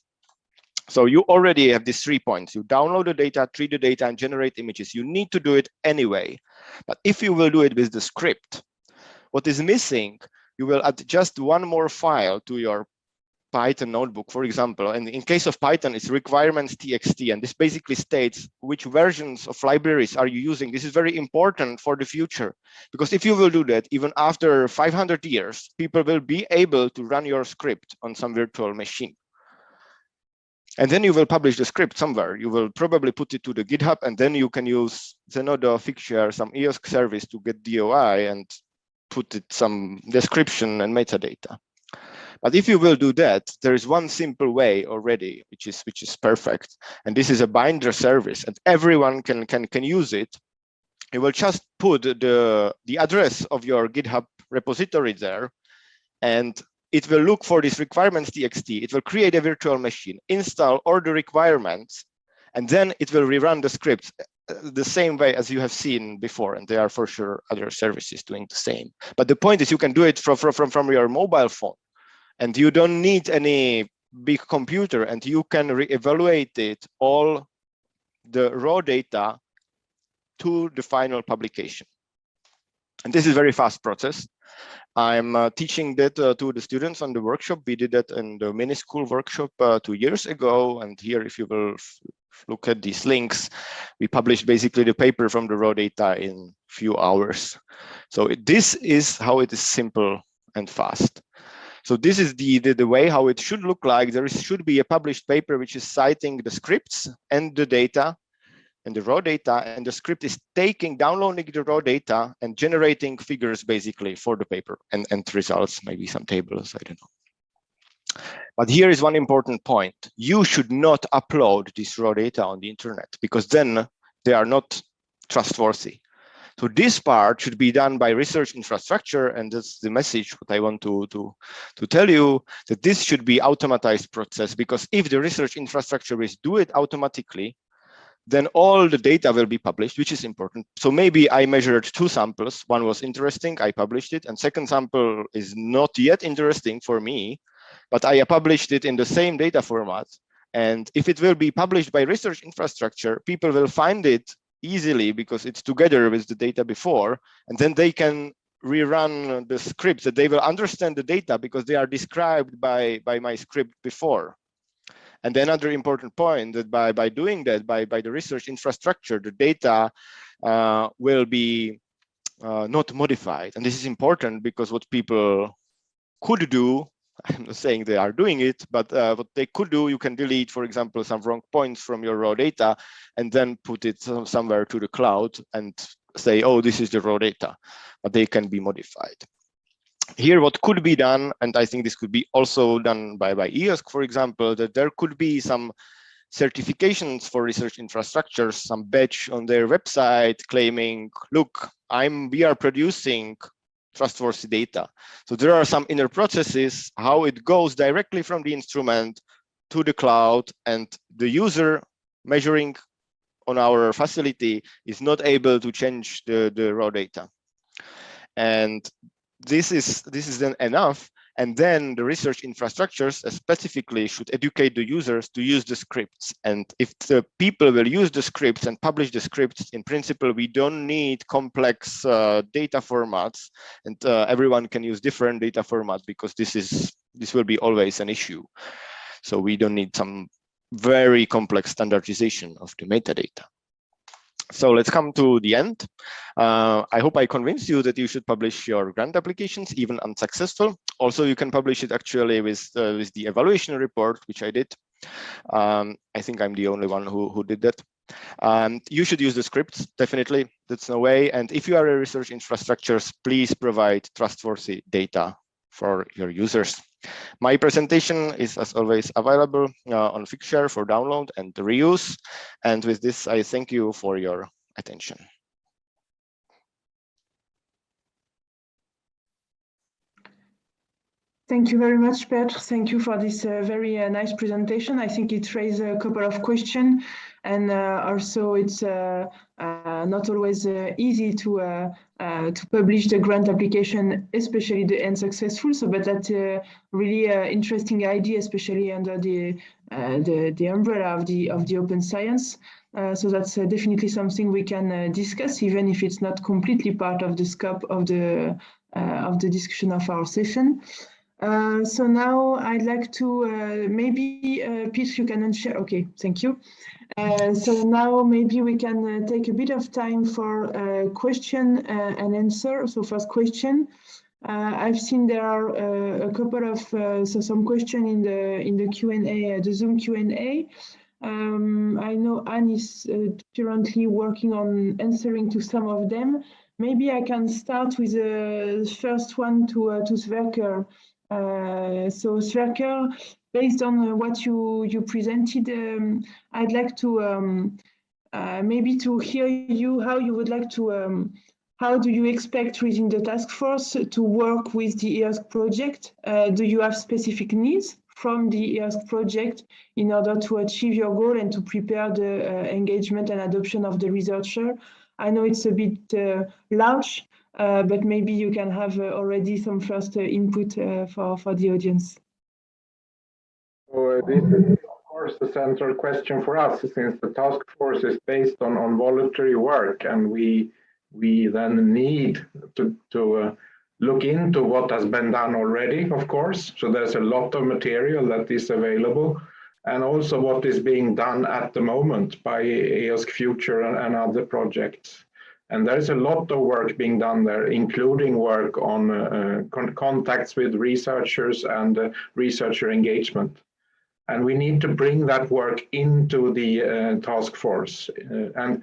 So you already have these 3 points. You download the data, treat the data, and generate images. You need to do it anyway. But if you will do it with the script, what is missing, you will add just one more file to your Python notebook, for example. And in case of Python, it's requirements.txt. And this basically states which versions of libraries are you using. This is very important for the future, because if you will do that, even after 500 years, people will be able to run your script on some virtual machine. And then you will publish the script somewhere. You will probably put it to the GitHub, and then you can use Zenodo, Figshare, some EOSC service to get DOI and put it some description and metadata. But if you will do that, there is one simple way already, which is perfect. And this is a binder service, and everyone can use it. You will just put the address of your GitHub repository there, and it will look for this requirements.txt. It will create a virtual machine, install all the requirements, and then it will rerun the scripts the same way as you have seen before. And there are for sure other services doing the same. But the point is, you can do it from your mobile phone, and you don't need any big computer, and you can re-evaluate it, all the raw data, to the final publication. And this is a very fast process. I'm teaching that to the students on the workshop. We did that in the mini school workshop 2 years ago. And here, if you will look at these links, we published basically the paper from the raw data in a few hours. So this is how it is simple and fast. So this is the way how it should look like. There should be a published paper which is citing the scripts and the data and the raw data, and the script is downloading the raw data and generating figures basically for the paper and results, maybe some tables, I don't know. But here is one important point. You should not upload this raw data on the internet, because then they are not trustworthy. So this part should be done by research infrastructure, and that's the message what I want to tell you, that this should be automatized process, because if the research infrastructure is do it automatically, then all the data will be published, which is important. So maybe I measured 2 samples. One was interesting, I published it, and second sample is not yet interesting for me, but I published it in the same data format. And if it will be published by research infrastructure, people will find it easily because it's together with the data before, and then they can rerun the scripts that they will understand the data because they are described by my script before. And another important point that by doing that, by the research infrastructure, the data will be not modified. And this is important because what people could do, I'm not saying they are doing it, but what they could do, you can delete, for example, some wrong points from your raw data and then put it somewhere to the cloud and say, oh, this is the raw data, but they can be modified. Here, what could be done, and I think this could be also done by EOSC, for example, that there could be some certifications for research infrastructures, some badge on their website claiming, look, we are producing trustworthy data. So there are some inner processes, how it goes directly from the instrument to the cloud, and the user measuring on our facility is not able to change the raw data. And this is then enough. And then the research infrastructures specifically should educate the users to use the scripts. And if the people will use the scripts and publish the scripts, in principle, we don't need complex data formats, and everyone can use different data formats because this will be always an issue. So we don't need some very complex standardization of the metadata. So let's come to the end. I hope I convinced you that you should publish your grant applications, even unsuccessful. Also, you can publish it actually with the evaluation report, which I did. I think I'm the only one who did that. You should use the scripts, definitely. That's no way. And if you are a research infrastructures, please provide trustworthy data for your users. My presentation is, as always, available on Figshare for download and reuse. And with this, I thank you for your attention. Thank you very much, Petr. Thank you for this very nice presentation. I think it raised a couple of questions, and also it's not always easy to publish the grant application, especially the unsuccessful. So, but that's a really interesting idea, especially under the umbrella of the open science. So that's definitely something we can discuss, even if it's not completely part of the scope of the discussion of our session. So now I'd like to maybe, Petr, you can unshare. Okay, thank you. So now maybe we can take a bit of time for question and answer. So first question, I've seen there are a couple of some question in the Q&A, the Zoom Q&A. I know Anne is currently working on answering to some of them. Maybe I can start with the first one to Sverker. So Sverker, based on what you presented, I'd like to maybe to hear you how you would like to how do you expect within the task force to work with the EOSC project? Do you have specific needs from the EOSC project in order to achieve your goal and to prepare the engagement and adoption of the researcher? I know it's a bit large, but maybe you can have already some first input for the audience. So this is, of course, the central question for us, since the task force is based on voluntary work, and we then need to look into what has been done already, of course. So there's a lot of material that is available, and also what is being done at the moment by EOSC Future and other projects. And there's a lot of work being done there, including work on contacts with researchers and researcher engagement. And we need to bring that work into the task force. And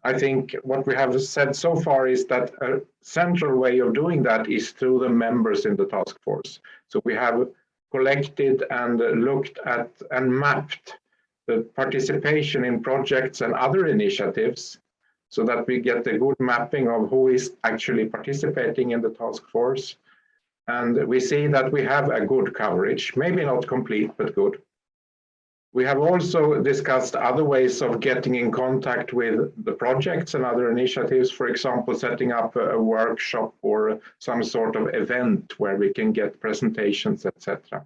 I think what we have said so far is that a central way of doing that is through the members in the task force. So we have collected and looked at and mapped the participation in projects and other initiatives, so that we get a good mapping of who is actually participating in the task force. And we see that we have a good coverage, maybe not complete, but good. We have also discussed other ways of getting in contact with the projects and other initiatives, for example, setting up a workshop or some sort of event where we can get presentations, etc.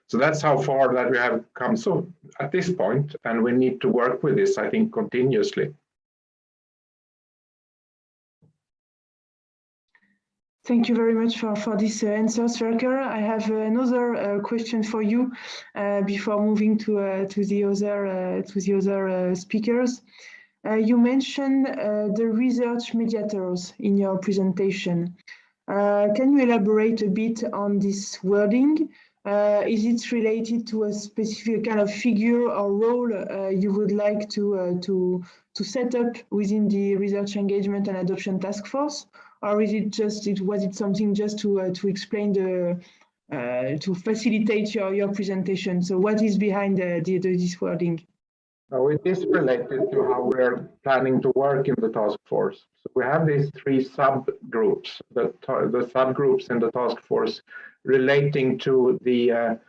So that's how far that we have come so at this point, and we need to work with this, I think, continuously. Thank you very much for this answer, Sverker. I have another question for you before moving to the other speakers. You mentioned the research mediators in your presentation. Can you elaborate a bit on this wording? Is it related to a specific kind of figure or role you would like to set up within the research engagement and adoption task force? Or is it just was it something just to explain to facilitate your presentation? So what is behind this wording? No, it is related to how we're planning to work in the task force. So we have these three subgroups, the subgroups in the task force relating to the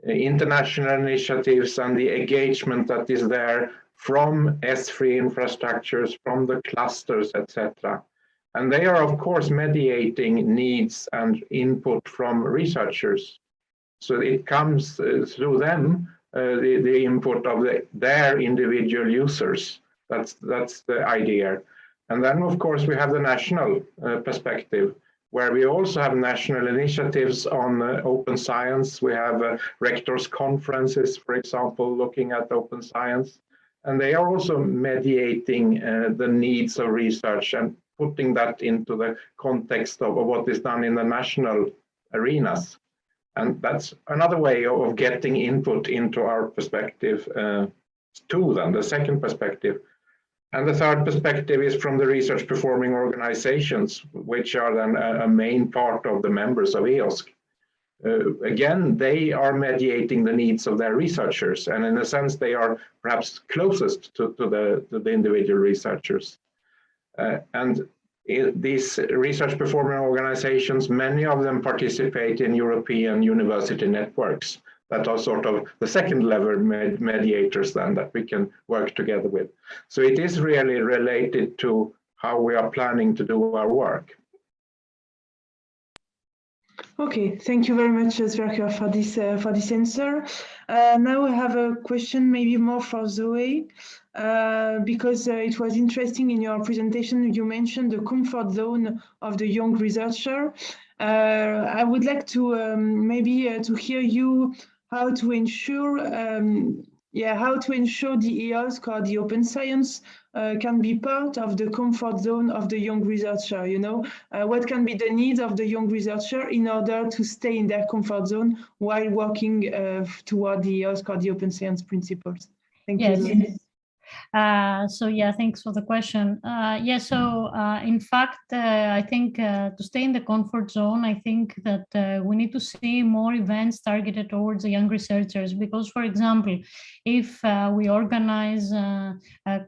international initiatives and the engagement that is there from ESFRI infrastructures, from the clusters, etc. And they are, of course, mediating needs and input from researchers. So it comes through them, the input of their individual users. That's the idea. And then, of course, we have the national perspective, where we also have national initiatives on open science. We have rectors' conferences, for example, looking at open science. And they are also mediating the needs of research and putting that into the context of what is done in the national arenas. And that's another way of getting input into our perspective too, then, the second perspective. And the third perspective is from the research performing organizations, which are then a main part of the members of EOSC. Again, they are mediating the needs of their researchers, and in a sense, they are perhaps closest to the individual researchers. And these research performing organizations, many of them participate in European university networks that are sort of the second level mediators then that we can work together with. So it is really related to how we are planning to do our work. Okay, thank you very much, Sverker, for this answer. Now I have a question, maybe more for Zoe, because it was interesting in your presentation. You mentioned the comfort zone of the young researcher. I would like to maybe to hear you how to ensure the EOSC or the open science can be part of the comfort zone of the young researcher. You know, what can be the needs of the young researcher in order to stay in their comfort zone while working toward the EOSC or the open science principles? Thank you. Yes. So yeah, thanks for the question. In fact, I think to stay in the comfort zone, I think that we need to see more events targeted towards the young researchers, because, for example, if we organize a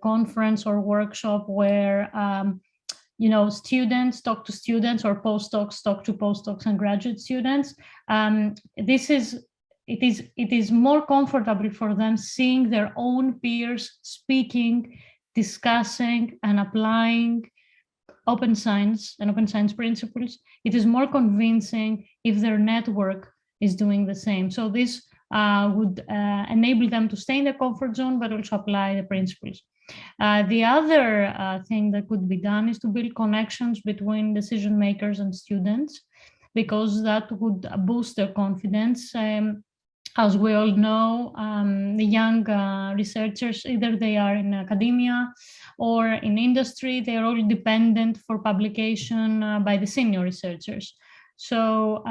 conference or workshop where students talk to students or postdocs talk to postdocs and graduate students, it is more comfortable for them seeing their own peers speaking, discussing, and applying open science and open science principles. It is more convincing if their network is doing the same. So this would enable them to stay in the comfort zone, but also apply the principles. The other thing that could be done is to build connections between decision makers and students, because that would boost their confidence. As we all know, the young researchers, either they are in academia or in industry, they are all dependent for publication by the senior researchers. So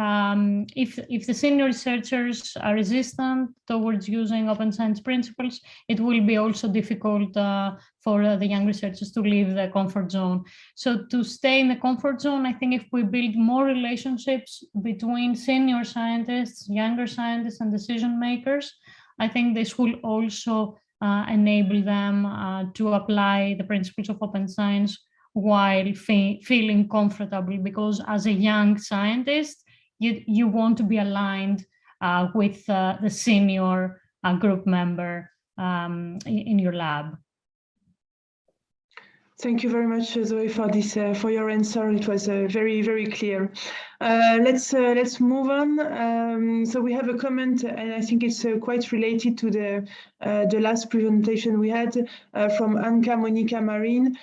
if the senior researchers are resistant towards using open science principles, it will be also difficult for the young researchers to leave the comfort zone. So to stay in the comfort zone, I think if we build more relationships between senior scientists, younger scientists, and decision makers, I think this will also enable them to apply the principles of open science while feeling comfortable, because as a young scientist, you want to be aligned with the senior group member in your lab. Thank you very much, Zoe, for this for your answer. It was very, very clear. Let's move on. So we have a comment, and I think it's quite related to the last presentation we had from Anka Monica Marin.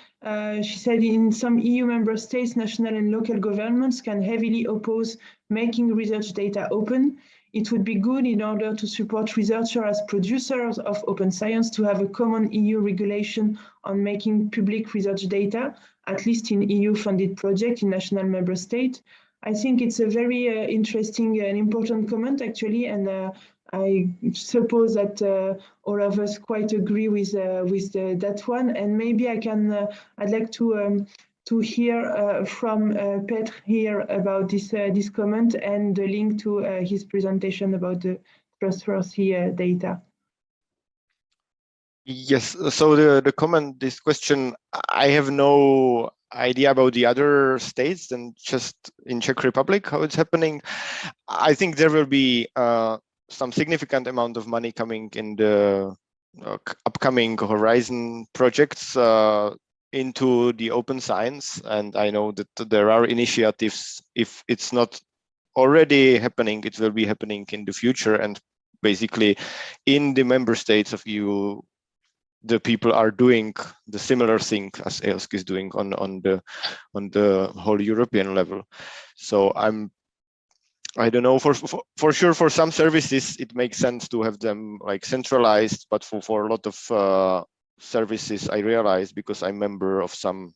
She said in some EU member states, national and local governments can heavily oppose making research data open. It would be good in order to support researchers as producers of open science to have a common EU regulation on making public research data, at least in EU-funded projects in national member states. I think it's a very interesting and important comment, actually, and I suppose that all of us quite agree with that one. And maybe I'd like to hear from Petr here about this comment and the link to his presentation about the trustworthy data. Yes, so the comment, this question, I have no idea about the other states than just in Czech Republic, how it's happening. I think there will be some significant amount of money coming in the upcoming Horizon projects into the open science, and I know that there are initiatives. If it's not already happening, it will be happening in the future, and basically in the member states of EU, the people are doing the similar thing as EOSC is doing on the whole European level. So I don't know, for sure for some services it makes sense to have them like centralized, but for a lot of services, I realize, because I'm member of some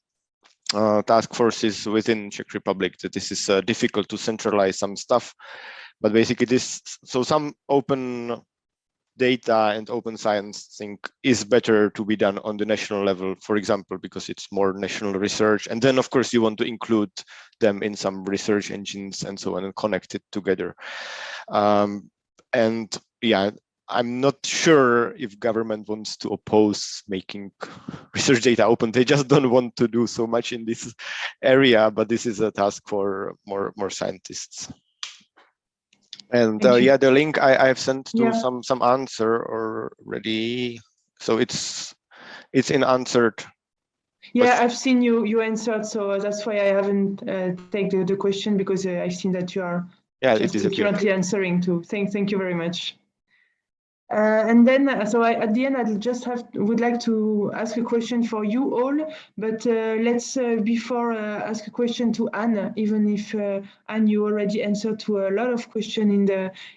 task forces within Czech Republic, that this is difficult to centralize some stuff. But basically so some open data and open science thing is better to be done on the national level, for example, because it's more national research. And then of course you want to include them in some research engines and so on and connect it together. And yeah, I'm not sure if government wants to oppose making research data open. They just don't want to do so much in this area, but this is a task for more scientists. And yeah, the link I have sent to some answer already, so it's answered. Yeah, I've seen you answered, so that's why I haven't taken the question, because I've seen that you are currently answering too. Thank you very much. And then, so at the end, would like to ask a question for you all, but let's before ask a question to Anne, even if Anne, you already answered to a lot of questions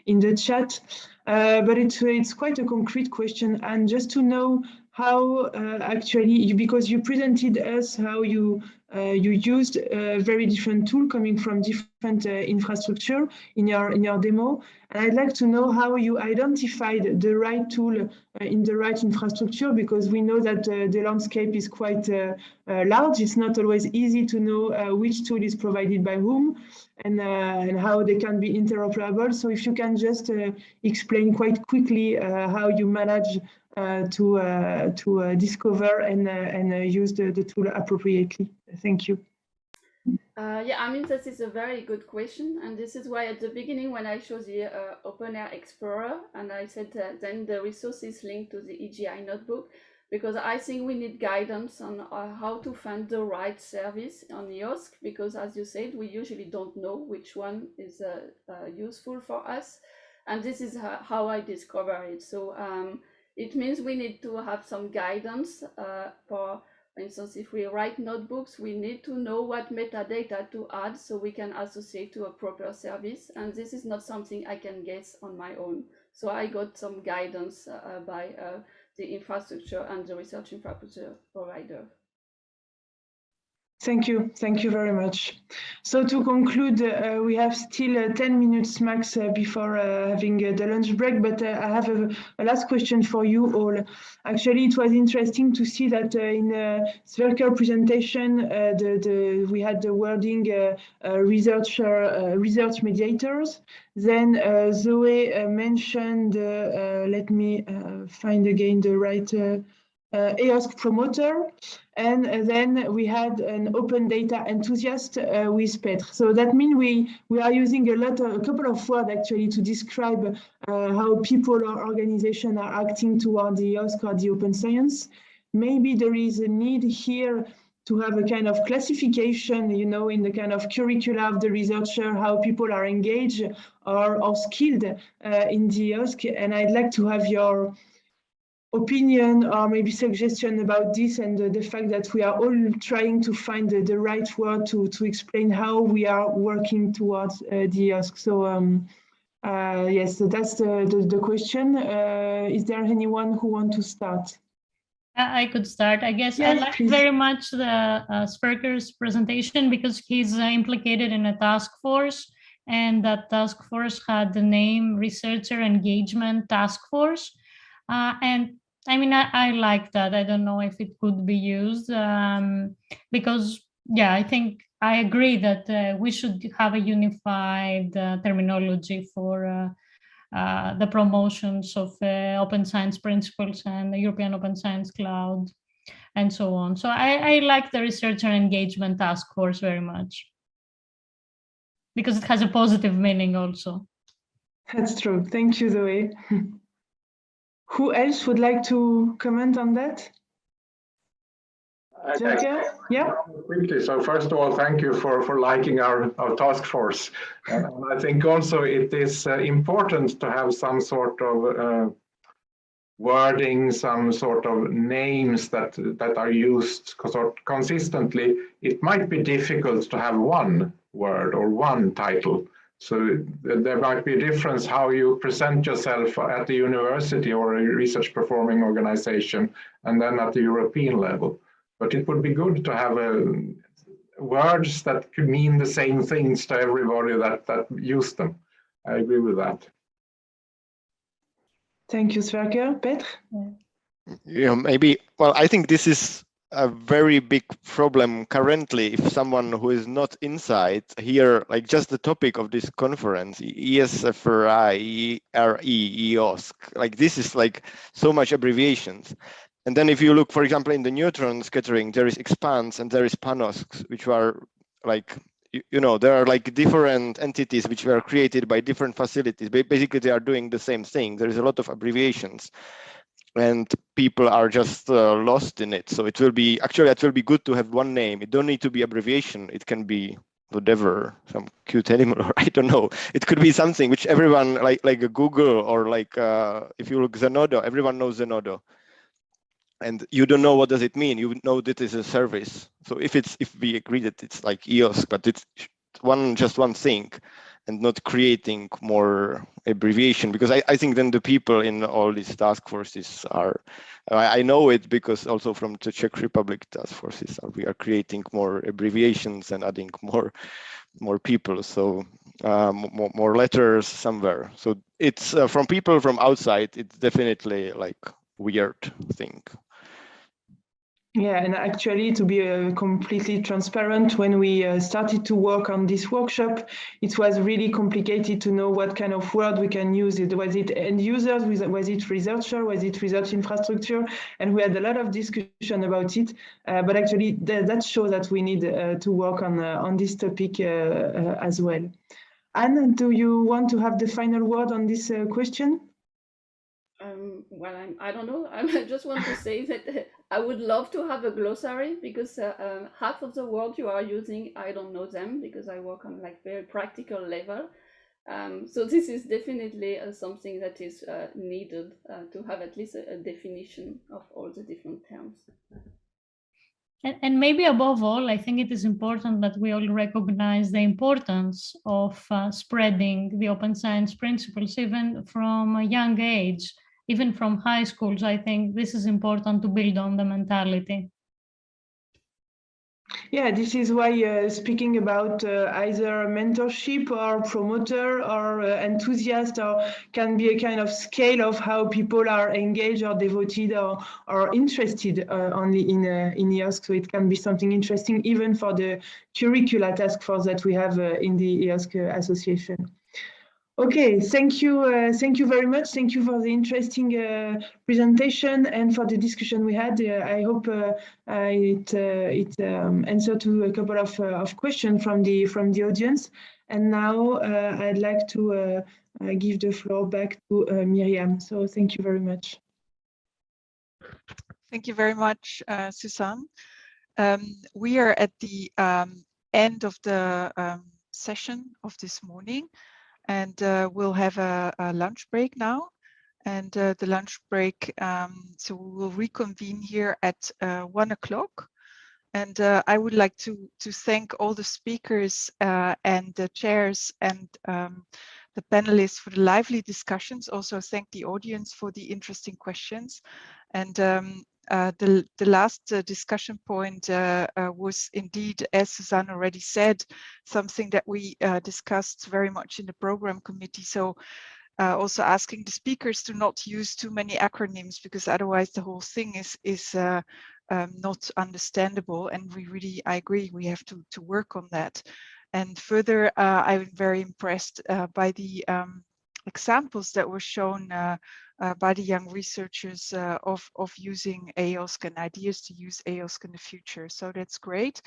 in the chat, but it's quite a concrete question, and just to know how actually, because you presented us how you used a very different tool coming from different infrastructure in your demo, and I'd like to know how you identified the right tool in the right infrastructure, because we know that the landscape is quite large. It's not always easy to know which tool is provided by whom and how they can be interoperable. So if you can just explain quite quickly how you manage to discover and use the tool appropriately. Thank you. Yeah, I mean, this is a very good question. And this is why at the beginning, when I showed the OpenAir Explorer, and I said then the resources linked to the EGI notebook, because I think we need guidance on how to find the right service on EOSC, because as you said, we usually don't know which one is useful for us. And this is how I discover it. So it means we need to have some guidance for instance, if we write notebooks, we need to know what metadata to add so we can associate to a proper service. And this is not something I can guess on my own. So I got some guidance by the infrastructure and the research infrastructure provider. Thank you very much. So to conclude, we have still 10 minutes max before having the lunch break, but I have a last question for you all. Actually, it was interesting to see that in Sverker's presentation, we had the wording research mediators. Then Zoe mentioned, let me find again the right EOSC promoter, and then we had an open data enthusiast with Petr. So that means we are using a couple of words actually to describe how people or organizations are acting toward the EOSC or the open science. Maybe there is a need here to have a kind of classification, you know, in the kind of curricula of the researcher, how people are engaged or skilled in the EOSC. And I'd like to have your opinion or maybe suggestion about this and the fact that we are all trying to find the right word to explain how we are working towards the EOSC. So yes, so that's the question. Is there anyone who wants to start? I could start. I guess Yes, I like please. very much the Sverker's presentation because he's implicated in a task force, and that task force had the name Researcher Engagement Task Force. And I mean, I like that. I don't know if it could be used because, yeah, I think I agree that we should have a unified terminology for the promotions of open science principles and the European Open Science Cloud and so on. So I like the Researcher Engagement Task Force very much because it has a positive meaning also. That's true. Thank you, Zoe. Who else would like to comment on that? Okay. Yeah. Quickly. So first of all, thank you for liking our task force. And I think also it is important to have some sort of wording, some sort of names that are used consistently. It might be difficult to have one word or one title. So there might be a difference how you present yourself at the university or a research performing organization and then at the European level. But it would be good to have words that could mean the same things to everybody that use them. I agree with that. Thank you, Sverker. Petr? Yeah, maybe, well, I think this is a very big problem currently if someone who is not inside here, like just the topic of this conference, ESFRI RI EOSC, like this is like so much abbreviations. And then if you look, for example, in the neutron scattering, there is EXPANS and there is PANOSC, which are like, you know, there are like different entities which were created by different facilities. Basically, they are doing the same thing. There is a lot of abbreviations and people are just lost in it. So it will be, actually, it will be good to have one name. It don't need to be abbreviation. It can be whatever, some cute animal, or I don't know. It could be something which everyone, like a Google, or like if you look Zenodo, everyone knows Zenodo. And you don't know what does it mean. You know that it's a service. So if we agree that it's like EOSC, but it's just one thing, and not creating more abbreviation, because I think then the people in all these task forces are, I know it because also from the Czech Republic task forces, we are creating more abbreviations and adding more people. So more letters somewhere. So it's from people from outside, it's definitely like weird thing. Yeah, and actually, to be completely transparent, when we started to work on this workshop, it was really complicated to know what kind of word we can use. Was it end users? Was it researcher? Was it research infrastructure? And we had a lot of discussion about it. But actually, that shows that we need to work on this topic as well. Anne, do you want to have the final word on this question? Well, I don't know. I just want to say that I would love to have a glossary because half of the words you are using, I don't know them because I work on like very practical level. So this is definitely something that is needed to have at least a definition of all the different terms. And maybe above all, I think it is important that we all recognize the importance of spreading the open science principles, even from a young age, even from high schools. I think this is important to build on the mentality. Yeah, this is why speaking about either mentorship or promoter or enthusiast can be a kind of scale of how people are engaged or devoted or interested only in EOSC. So it can be something interesting even for the curricula task force that we have in the EOSC association. Okay, thank you very much. Thank you for the interesting presentation and for the discussion we had. I hope it answered to a couple of questions from the audience. And now I'd like to give the floor back to Miriam. So thank you very much. Thank you very much, Suzanne. We are at the end of the session of this morning. And we'll have a lunch break now. And the lunch break, so we will reconvene here at 1 o'clock. And I would like to thank all the speakers and the chairs and the panelists for the lively discussions. Also thank the audience for the interesting questions. And the last discussion point was indeed, as Suzanne already said, something that we discussed very much in the program committee. So also asking the speakers to not use too many acronyms, because otherwise the whole thing is not understandable. And I agree, we have to work on that. And further, I'm very impressed by the examples that were shown by the young researchers of using EOSC and ideas to use EOSC in the future. So that's great.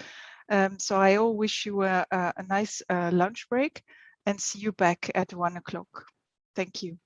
So I all wish you a nice lunch break and see you back at 1 o'clock. Thank you.